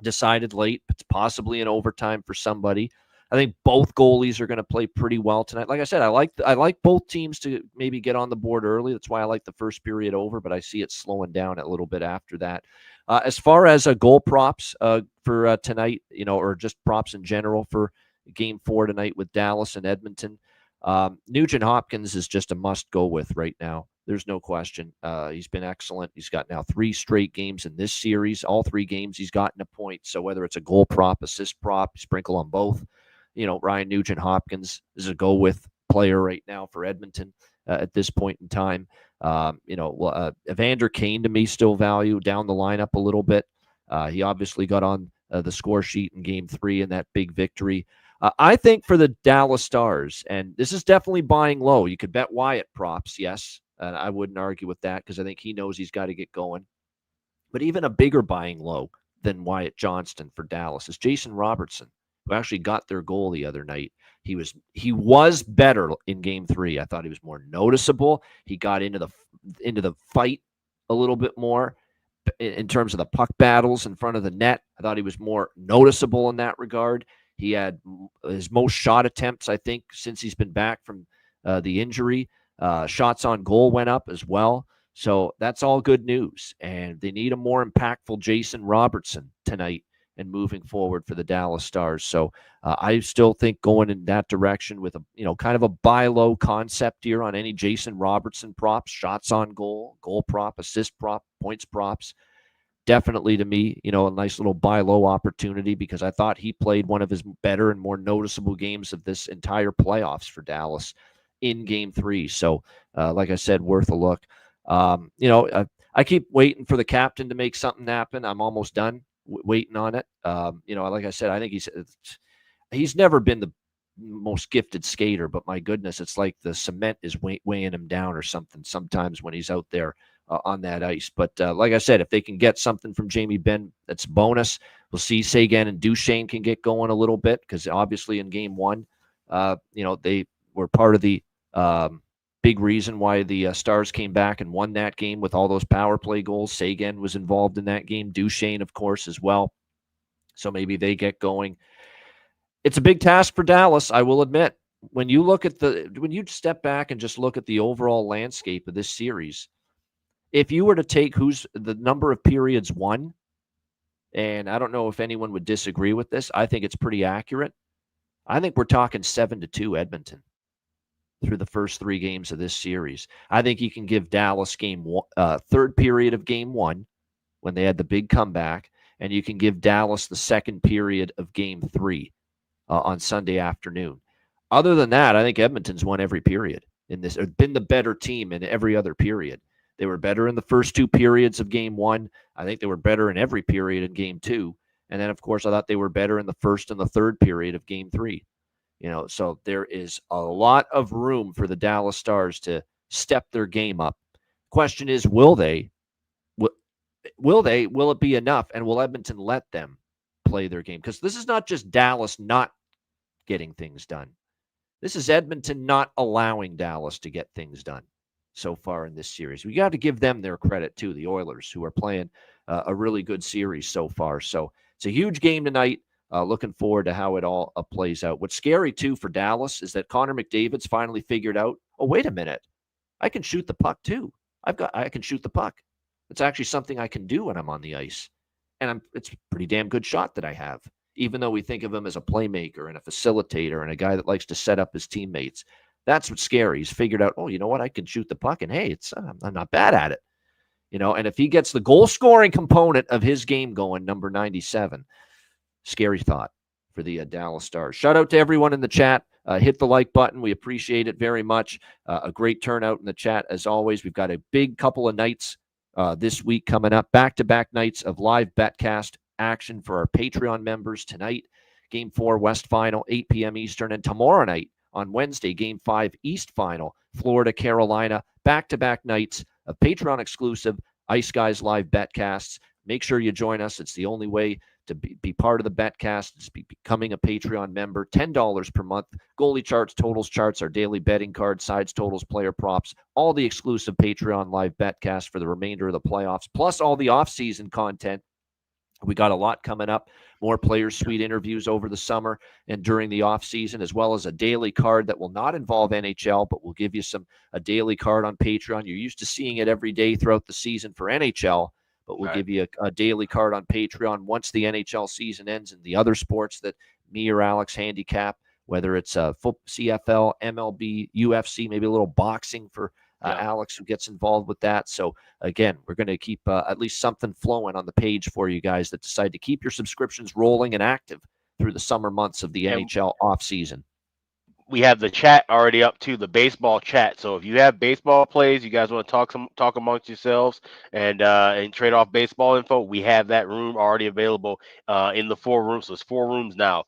decided late. It's possibly an overtime for somebody. I think both goalies are going to play pretty well tonight. Like I said, I like both teams to maybe get on the board early. That's why I like the first period over, but I see it slowing down a little bit after that. As far as goal props for tonight, or just props in general for Game 4 tonight with Dallas and Edmonton, Nugent Hopkins is just a must go with right now. There's no question. He's been excellent. He's got now 3 straight games in this series. All 3 games he's gotten a point. So whether it's a goal prop, assist prop, sprinkle on both. Ryan Nugent Hopkins is a go with player right now for Edmonton at this point in time. Evander Kane to me still value down the lineup a little bit. He obviously got on the score sheet in Game 3 in that big victory. I think for the Dallas Stars, and this is definitely buying low. You could bet Wyatt props, yes, and I wouldn't argue with that because I think he knows he's got to get going. But even a bigger buying low than Wyatt Johnston for Dallas is Jason Robertson, who actually got their goal the other night. He was better in Game 3. I thought he was more noticeable. He got into the fight a little bit more in terms of the puck battles in front of the net. I thought he was more noticeable in that regard. He had his most shot attempts, I think, since he's been back from the injury. Shots on goal went up as well. So that's all good news. And they need a more impactful Jason Robertson tonight and moving forward for the Dallas Stars. So I still think going in that direction with a kind of a buy low concept here on any Jason Robertson props, shots on goal, goal prop, assist prop, points props. Definitely to me, a nice little buy low opportunity because I thought he played one of his better and more noticeable games of this entire playoffs for Dallas in Game 3. So like I said, worth a look. I keep waiting for the captain to make something happen. I'm almost done waiting on it. Like I said, I think he's never been the most gifted skater, but my goodness, it's like the cement is weighing him down or something sometimes when he's out there on that ice. But like I said, if they can get something from Jamie Benn, that's bonus. We'll see Seguin and Duchesne can get going a little bit because obviously in Game 1, they were part of the big reason why the Stars came back and won that game with all those power play goals. Seguin was involved in that game. Duchesne, of course, as well. So maybe they get going. It's a big task for Dallas, I will admit. When you step back and just look at the overall landscape of this series, if you were to take who's the number of periods won, and I don't know if anyone would disagree with this, I think it's pretty accurate. I think we're talking 7-2 Edmonton through the first 3 games of this series. I think you can give Dallas third period of Game 1 when they had the big comeback, and you can give Dallas the second period of Game 3 on Sunday afternoon. Other than that, I think Edmonton's won every period in this, or been the better team in every other period. They were better in the first 2 periods of Game 1. I think they were better in every period in Game 2. And then, of course, I thought they were better in the first and the third period of Game 3. So there is a lot of room for the Dallas Stars to step their game up. Question is, will they? Will it be enough? And will Edmonton let them play their game? Because this is not just Dallas not getting things done. This is Edmonton not allowing Dallas to get things done so far in this series. We got to give them their credit too, the Oilers, who are playing a really good series so far. So it's a huge game tonight. Looking forward to how it all plays out. What's scary too for Dallas is that Connor McDavid's finally figured out, oh, wait a minute, I can shoot the puck too. I can shoot the puck. It's actually something I can do when I'm on the ice. And it's a pretty damn good shot that I have, even though we think of him as a playmaker and a facilitator and a guy that likes to set up his teammates. That's what's scary. He's figured out, oh, you know what? I can shoot the puck, and hey, I'm not bad at it. And if he gets the goal-scoring component of his game going, number 97, scary thought for the Dallas Stars. Shout out to everyone in the chat. Hit the like button. We appreciate it very much. A great turnout in the chat, as always. We've got a big couple of nights this week coming up. Back-to-back nights of live betcast action for our Patreon members tonight. Game 4 West Final, 8 p.m. Eastern. And tomorrow night on Wednesday, Game 5 East Final, Florida, Carolina. Back-to-back nights of Patreon exclusive Ice Guys live betcasts. Make sure you join us. It's the only way to be part of the Betcast, just becoming a Patreon member. $10 per month. Goalie charts, totals charts, our daily betting card, sides, totals, player props, all the exclusive Patreon live Betcast for the remainder of the playoffs, plus all the off-season content. We got a lot coming up, more Players Suite interviews over the summer and during the offseason, as well as a daily card that will not involve NHL, but will give you a daily card on Patreon. You're used to seeing it every day throughout the season for NHL, but we'll give you a daily card on Patreon once the NHL season ends, and the other sports that me or Alex handicap, whether it's CFL, MLB, UFC, maybe a little boxing for Alex, who gets involved with that. So again, we're going to keep at least something flowing on the page for you guys that decide to keep your subscriptions rolling and active through the summer months of the NHL off season. We have the chat already up to the baseball chat. So if you have baseball plays, you guys want to talk amongst yourselves and trade off baseball info, we have that room already available in the 4 rooms. So it's 4 rooms now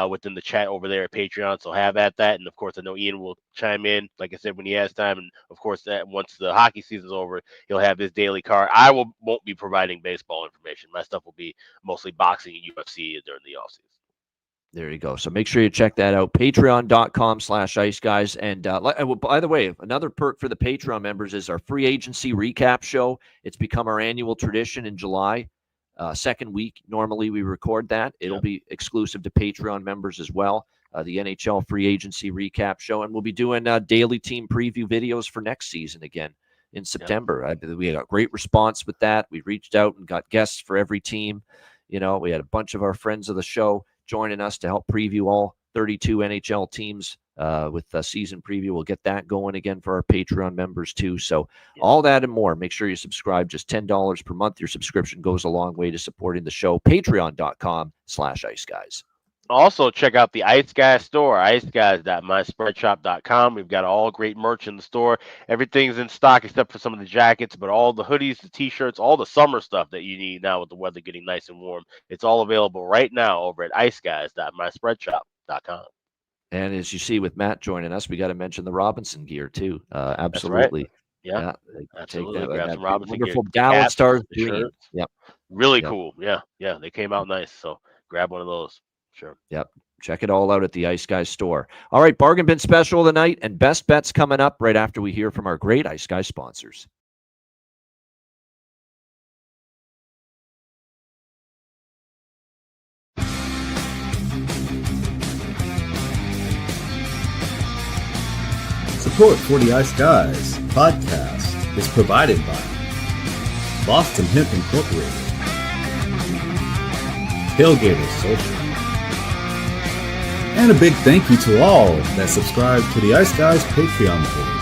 within the chat over there at Patreon. So have at that. And of course, I know Ian will chime in, like I said, when he has time. And of course, that once the hockey season's over, he'll have his daily card. I won't be providing baseball information. My stuff will be mostly boxing and UFC during the offseason. There you go. So make sure you check that out. Patreon.com/Ice Guys. And by the way, another perk for the Patreon members is our free agency recap show. It's become our annual tradition in July. Second week, normally we record that. It'll be exclusive to Patreon members as well. The NHL free agency recap show. And we'll be doing daily team preview videos for next season again in September. We got great response with that. We reached out and got guests for every team. You know, we had a bunch of our friends of the show joining us to help preview all 32 NHL teams with the season preview. We'll get that going again for our Patreon members too. So all that and more. Make sure you subscribe. Just $10 per month. Your subscription goes a long way to supporting the show. Patreon.com/Ice Guys. Also, check out the Ice Guys store, iceguys.myspreadshop.com. We've got all great merch in the store. Everything's in stock except for some of the jackets, but all the hoodies, the T-shirts, all the summer stuff that you need now with the weather getting nice and warm, it's all available right now over at iceguys.myspreadshop.com. And as you see with Matt joining us, we got to mention the Robinson gear too. Absolutely. Right. Yeah, absolutely. Grab some Robinson wonderful gear. Dallas Stars green. Yep. Really cool. Yeah. They came out nice. So grab one of those. Sure. Yep. Check it all out at the Ice Guys store. All right, bargain bin special of the night and best bets coming up right after we hear from our great Ice Guys sponsors. Support for the Ice Guys podcast is provided by Boston Hemp Incorporated, Tailgaters Social, and a big thank you to all that subscribe to the Ice Guys Patreon page.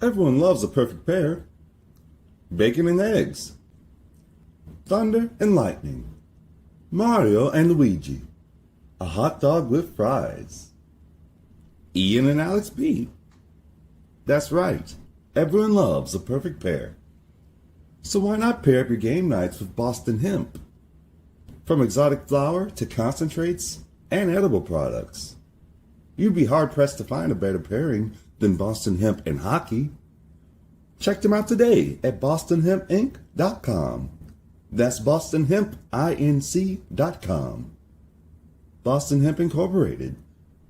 Everyone loves a perfect pair. Bacon and eggs. Thunder and lightning. Mario and Luigi. A hot dog with fries. Ian and Alex B. That's right. Everyone loves a perfect pair. So why not pair up your game nights with Boston Hemp? From exotic flower to concentrates and edible products. You'd be hard-pressed to find a better pairing than Boston Hemp and hockey. Check them out today at bostonhempinc.com. That's bostonhempinc.com. Boston Hemp Incorporated,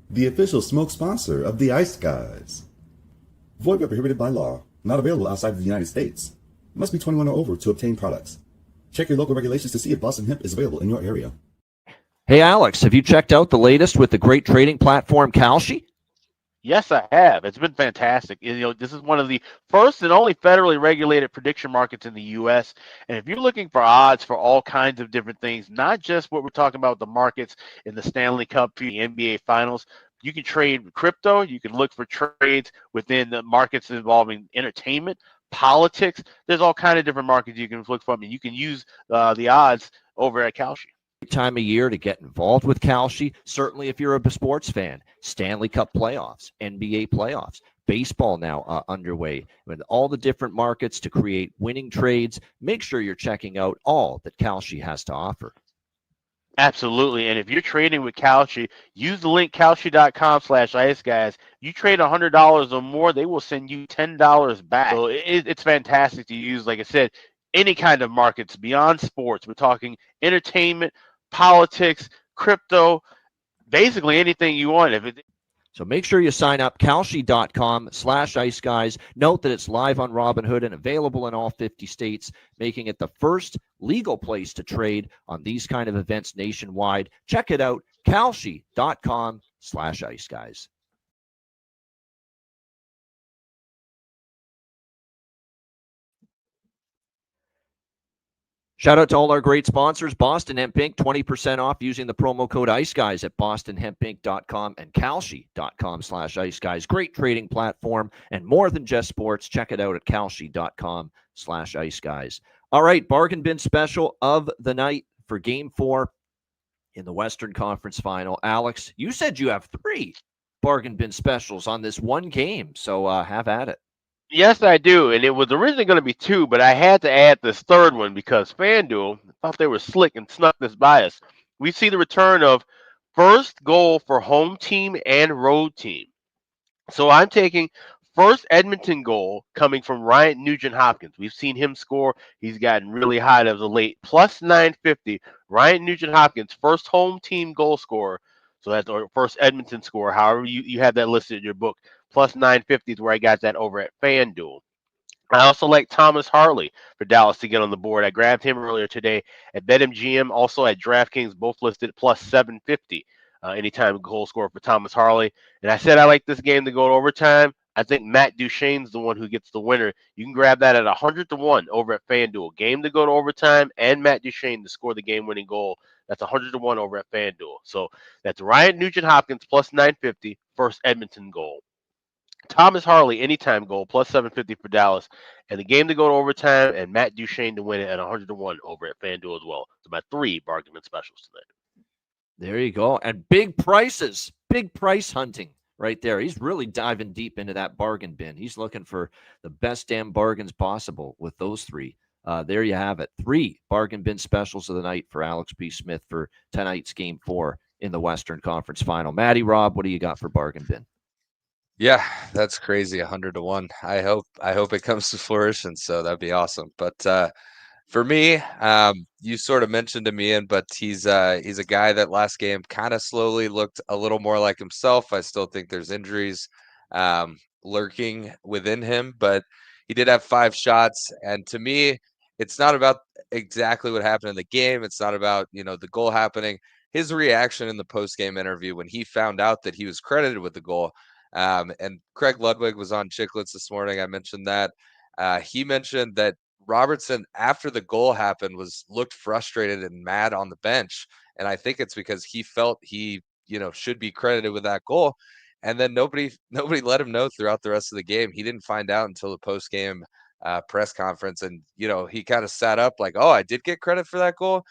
the official smoke sponsor of the Ice Guys. Void where prohibited by law. Not available outside of the United States. Must be 21 or over to obtain products. Check your local regulations to see if Boston Hemp is available in your area. Hey, Alex, have you checked out the latest with the great trading platform Kalshi? Yes, I have. It's been fantastic. You know, this is one of the first and only federally regulated prediction markets in the U.S. And if you're looking for odds for all kinds of different things, not just what we're talking about, the markets in the Stanley Cup, the NBA Finals, You can trade with crypto. You can look for trades within the markets involving entertainment, politics. There's all kind of different markets you can look from, and you can use the odds over at Kalshi. Time of year to get involved with Kalshi. Certainly, if you're a sports fan, Stanley Cup playoffs, NBA playoffs, baseball now underway, with all the different markets to create winning trades. Make sure you're checking out all that Kalshi has to offer. Absolutely. And if you're trading with Kalshi, use the link kalshi.com/ice guys. You trade $100 or more, they will send you $10 back. So it's fantastic to use, like I said, any kind of markets beyond sports. We're talking entertainment, politics, crypto, basically anything you want. So make sure you sign up, kalshi.com/ice guys. Note that it's live on Robinhood and available in all 50 states, making it the first legal place to trade on these kind of events nationwide. Check it out, kalshi.com/ice guys. Shout out to all our great sponsors. Boston Hemp Inc., 20% off using the promo code IceGuys at bostonhempinc.com and kalshi.com/iceguys. Great trading platform and more than just sports. Check it out at kalshi.com/iceguys. All right, bargain bin special of the night for Game 4 in the Western Conference Final. Alex, you said you have 3 bargain bin specials on this one game, so have at it. Yes, I do. And it was originally going to be 2, but I had to add this third one because FanDuel thought they were slick and snuck this by us. We see the return of first goal for home team and road team. So I'm taking first Edmonton goal coming from Ryan Nugent-Hopkins. We've seen him score. He's gotten really hot as of late. Plus 950. Ryan Nugent-Hopkins, first home team goal scorer. So that's our first Edmonton score. However, you have that listed in your book. Plus 950 is where I got that over at FanDuel. I also like Thomas Harley for Dallas to get on the board. I grabbed him earlier today at BetMGM, also at DraftKings, both listed plus 750. Anytime goal scorer for Thomas Harley. And I said I like this game to go to overtime. I think Matt Duchene's the one who gets the winner. You can grab that at 100-1 over at FanDuel. Game to go to overtime and Matt Duchene to score the game-winning goal. That's 100-1 over at FanDuel. So that's Ryan Nugent-Hopkins plus 950, first Edmonton goal. Thomas Harley, anytime goal, plus 750 for Dallas. And the game to go to overtime and Matt Duchene to win it at 100-1 over at FanDuel as well. So my 3 bargain bin specials tonight. There you go. And big prices, big price hunting right there. He's really diving deep into that bargain bin. He's looking for the best damn bargains possible with those 3. There you have it. 3 bargain bin specials of the night for Alex B. Smith for tonight's Game 4 in the Western Conference Final. Maddie, Rob, what do you got for bargain bin? Yeah, that's crazy. 100-1. I hope it comes to fruition. So that'd be awesome. But for me, you sort of mentioned him, Ian, but he's a guy that last game kind of slowly looked a little more like himself. I still think there's injuries lurking within him, but he did have 5 shots. And to me, it's not about exactly what happened in the game. It's not about, the goal happening. His reaction in the post-game interview when he found out that he was credited with the goal. And Craig Ludwig was on Chicklets this morning. I mentioned that. He mentioned that Robertson, after the goal happened, looked frustrated and mad on the bench. And I think it's because he felt he, should be credited with that goal. And then nobody let him know throughout the rest of the game. He didn't find out until the post-game press conference. And, he kind of sat up like, oh, I did get credit for that goal.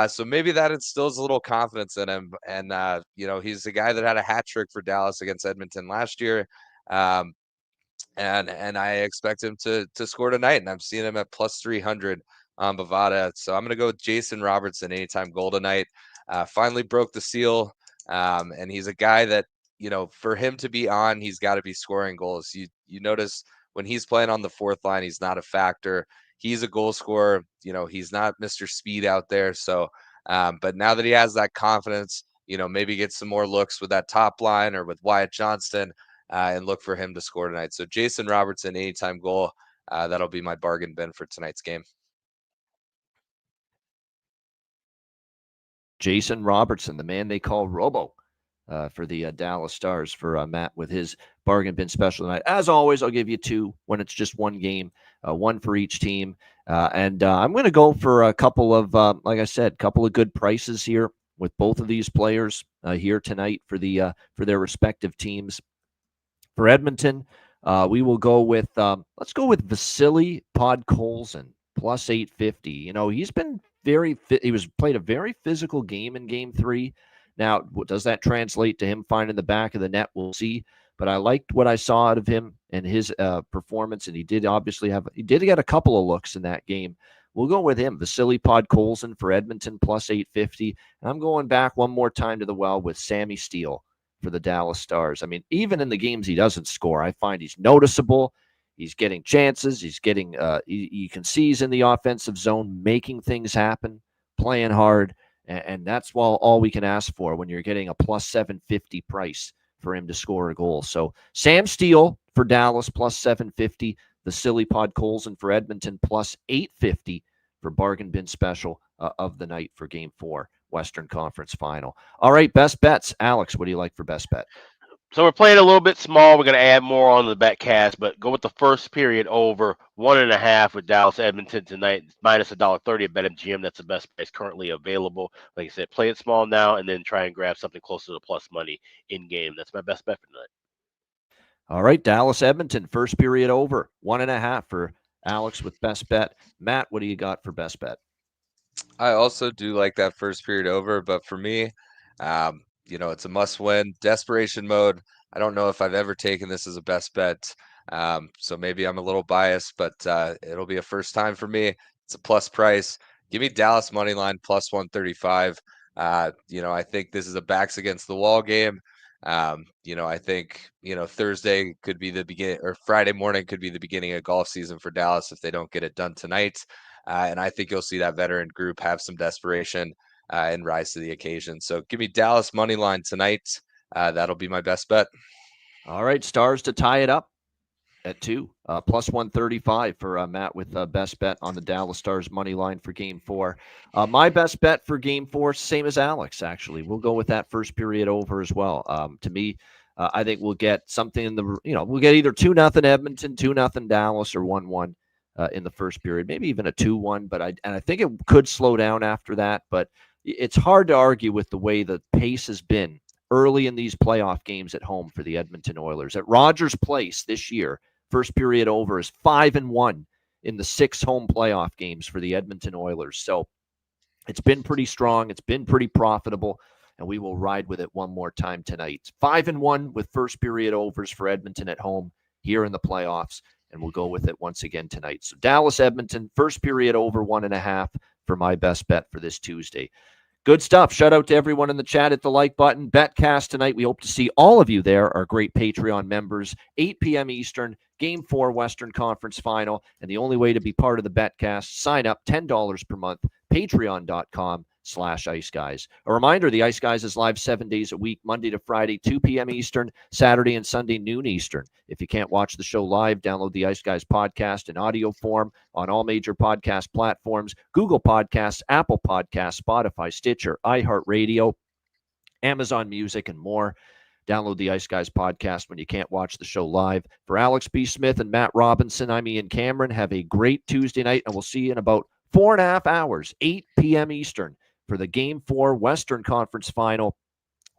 So maybe that instills a little confidence in him. And, he's a guy that had a hat trick for Dallas against Edmonton last year. And I expect him to score tonight. And I'm seeing him at plus 300 on Bovada. So I'm going to go with Jason Robertson, anytime goal tonight. Finally broke the seal. And he's a guy that, for him to be on, he's got to be scoring goals. You notice when he's playing on the 4th line, he's not a factor. He's a goal scorer. He's not Mr. Speed out there. So, but now that he has that confidence, maybe get some more looks with that top line or with Wyatt Johnston and look for him to score tonight. So Jason Robertson, anytime goal. That'll be my bargain bin for tonight's game. Jason Robertson, the man they call Robo, for the Dallas Stars, for Matt with his bargain bin special tonight. As always, I'll give you 2 when it's just one game, 1 for each team. And I'm going to go for a couple of, like I said, couple of good prices here with both of these players here tonight for their respective teams. For Edmonton, we will go with let's go with Vasily Podkolzin plus 850. You know, he's been very fit. He was played a very physical game in Game 3. Now, does that translate to him finding the back of the net? We'll see. But I liked what I saw out of him and his performance, and he did get a couple of looks in that game. We'll go with him, Vasily Podkolzin for Edmonton plus 850. And I'm going back one more time to the well with Sammy Steele for the Dallas Stars. I mean, even in the games he doesn't score, I find he's noticeable. He's getting chances. He's getting you can see he's in the offensive zone, making things happen, playing hard, and that's all we can ask for when you're getting a plus 750 price for him to score a goal. So Sam Steele for Dallas plus 750, Vasily Podkolzin for Edmonton plus 850 for bargain bin special of the night for Game 4, Western Conference Final. All right, best bets. Alex, what do you like for best bet? So we're playing a little bit small. We're going to add more on the bet cast, but go with the first period over 1.5 with Dallas Edmonton tonight, minus $1.30 at BetMGM. That's the best price currently available. Like I said, play it small now and then try and grab something closer to plus money in game. That's my best bet for tonight. All right, Dallas Edmonton, first period over 1.5 for Alex with best bet. Matt, what do you got for best bet? I also do like that first period over, but for me, it's a must-win. Desperation mode. I don't know if I've ever taken this as a best bet, so maybe I'm a little biased, but it'll be a first time for me. It's a plus price. Give me Dallas money line plus 135. I think this is a backs against the wall game. I think Thursday could be the beginning, or Friday morning could be the beginning of golf season for Dallas if they don't get it done tonight. And I think you'll see that veteran group have some desperation and rise to the occasion. So give me Dallas money line tonight. That'll be my best bet. All right, Stars to tie it up at 2, plus 135 for Matt with best bet on the Dallas Stars money line for Game 4. My best bet for Game 4, same as Alex, actually. We'll go with that first period over as well. To me, I think we'll get something in the, we'll get either 2-0 Edmonton, 2-0 Dallas, or 1-1 in the first period, maybe even a 2-1. But I think it could slow down after that. But it's hard to argue with the way the pace has been early in these playoff games at home for the Edmonton Oilers. At Rogers Place this year, first period over is 5-1 in the 6 home playoff games for the Edmonton Oilers. So it's been pretty strong. It's been pretty profitable, and we will ride with it one more time tonight. It's 5-1 with first period overs for Edmonton at home here in the playoffs, and we'll go with it once again tonight. So Dallas, Edmonton, first period over 1.5 for my best bet for this Tuesday. Good stuff. Shout out to everyone in the chat. Hit the like button. Betcast tonight. We hope to see all of you there, our great Patreon members. 8 p.m. Eastern, Game 4 Western Conference Final. And the only way to be part of the Betcast, sign up $10 per month, patreon.com/IceGuys. A reminder, the Ice Guys is live 7 days a week, Monday to Friday, 2 p.m. Eastern, Saturday and Sunday, noon Eastern. If you can't watch the show live, download the Ice Guys podcast in audio form on all major podcast platforms, Google Podcasts, Apple Podcasts, Spotify, Stitcher, iHeartRadio, Amazon Music, and more. Download the Ice Guys podcast when you can't watch the show live. For Alex B. Smith and Matt Robinson, I'm Ian Cameron. Have a great Tuesday night, and we'll see you in about 4.5 hours, 8 p.m. Eastern, for the Game 4 Western Conference Final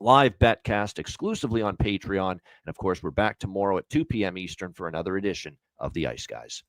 live betcast exclusively on Patreon. And, of course, we're back tomorrow at 2 p.m. Eastern for another edition of the Ice Guys.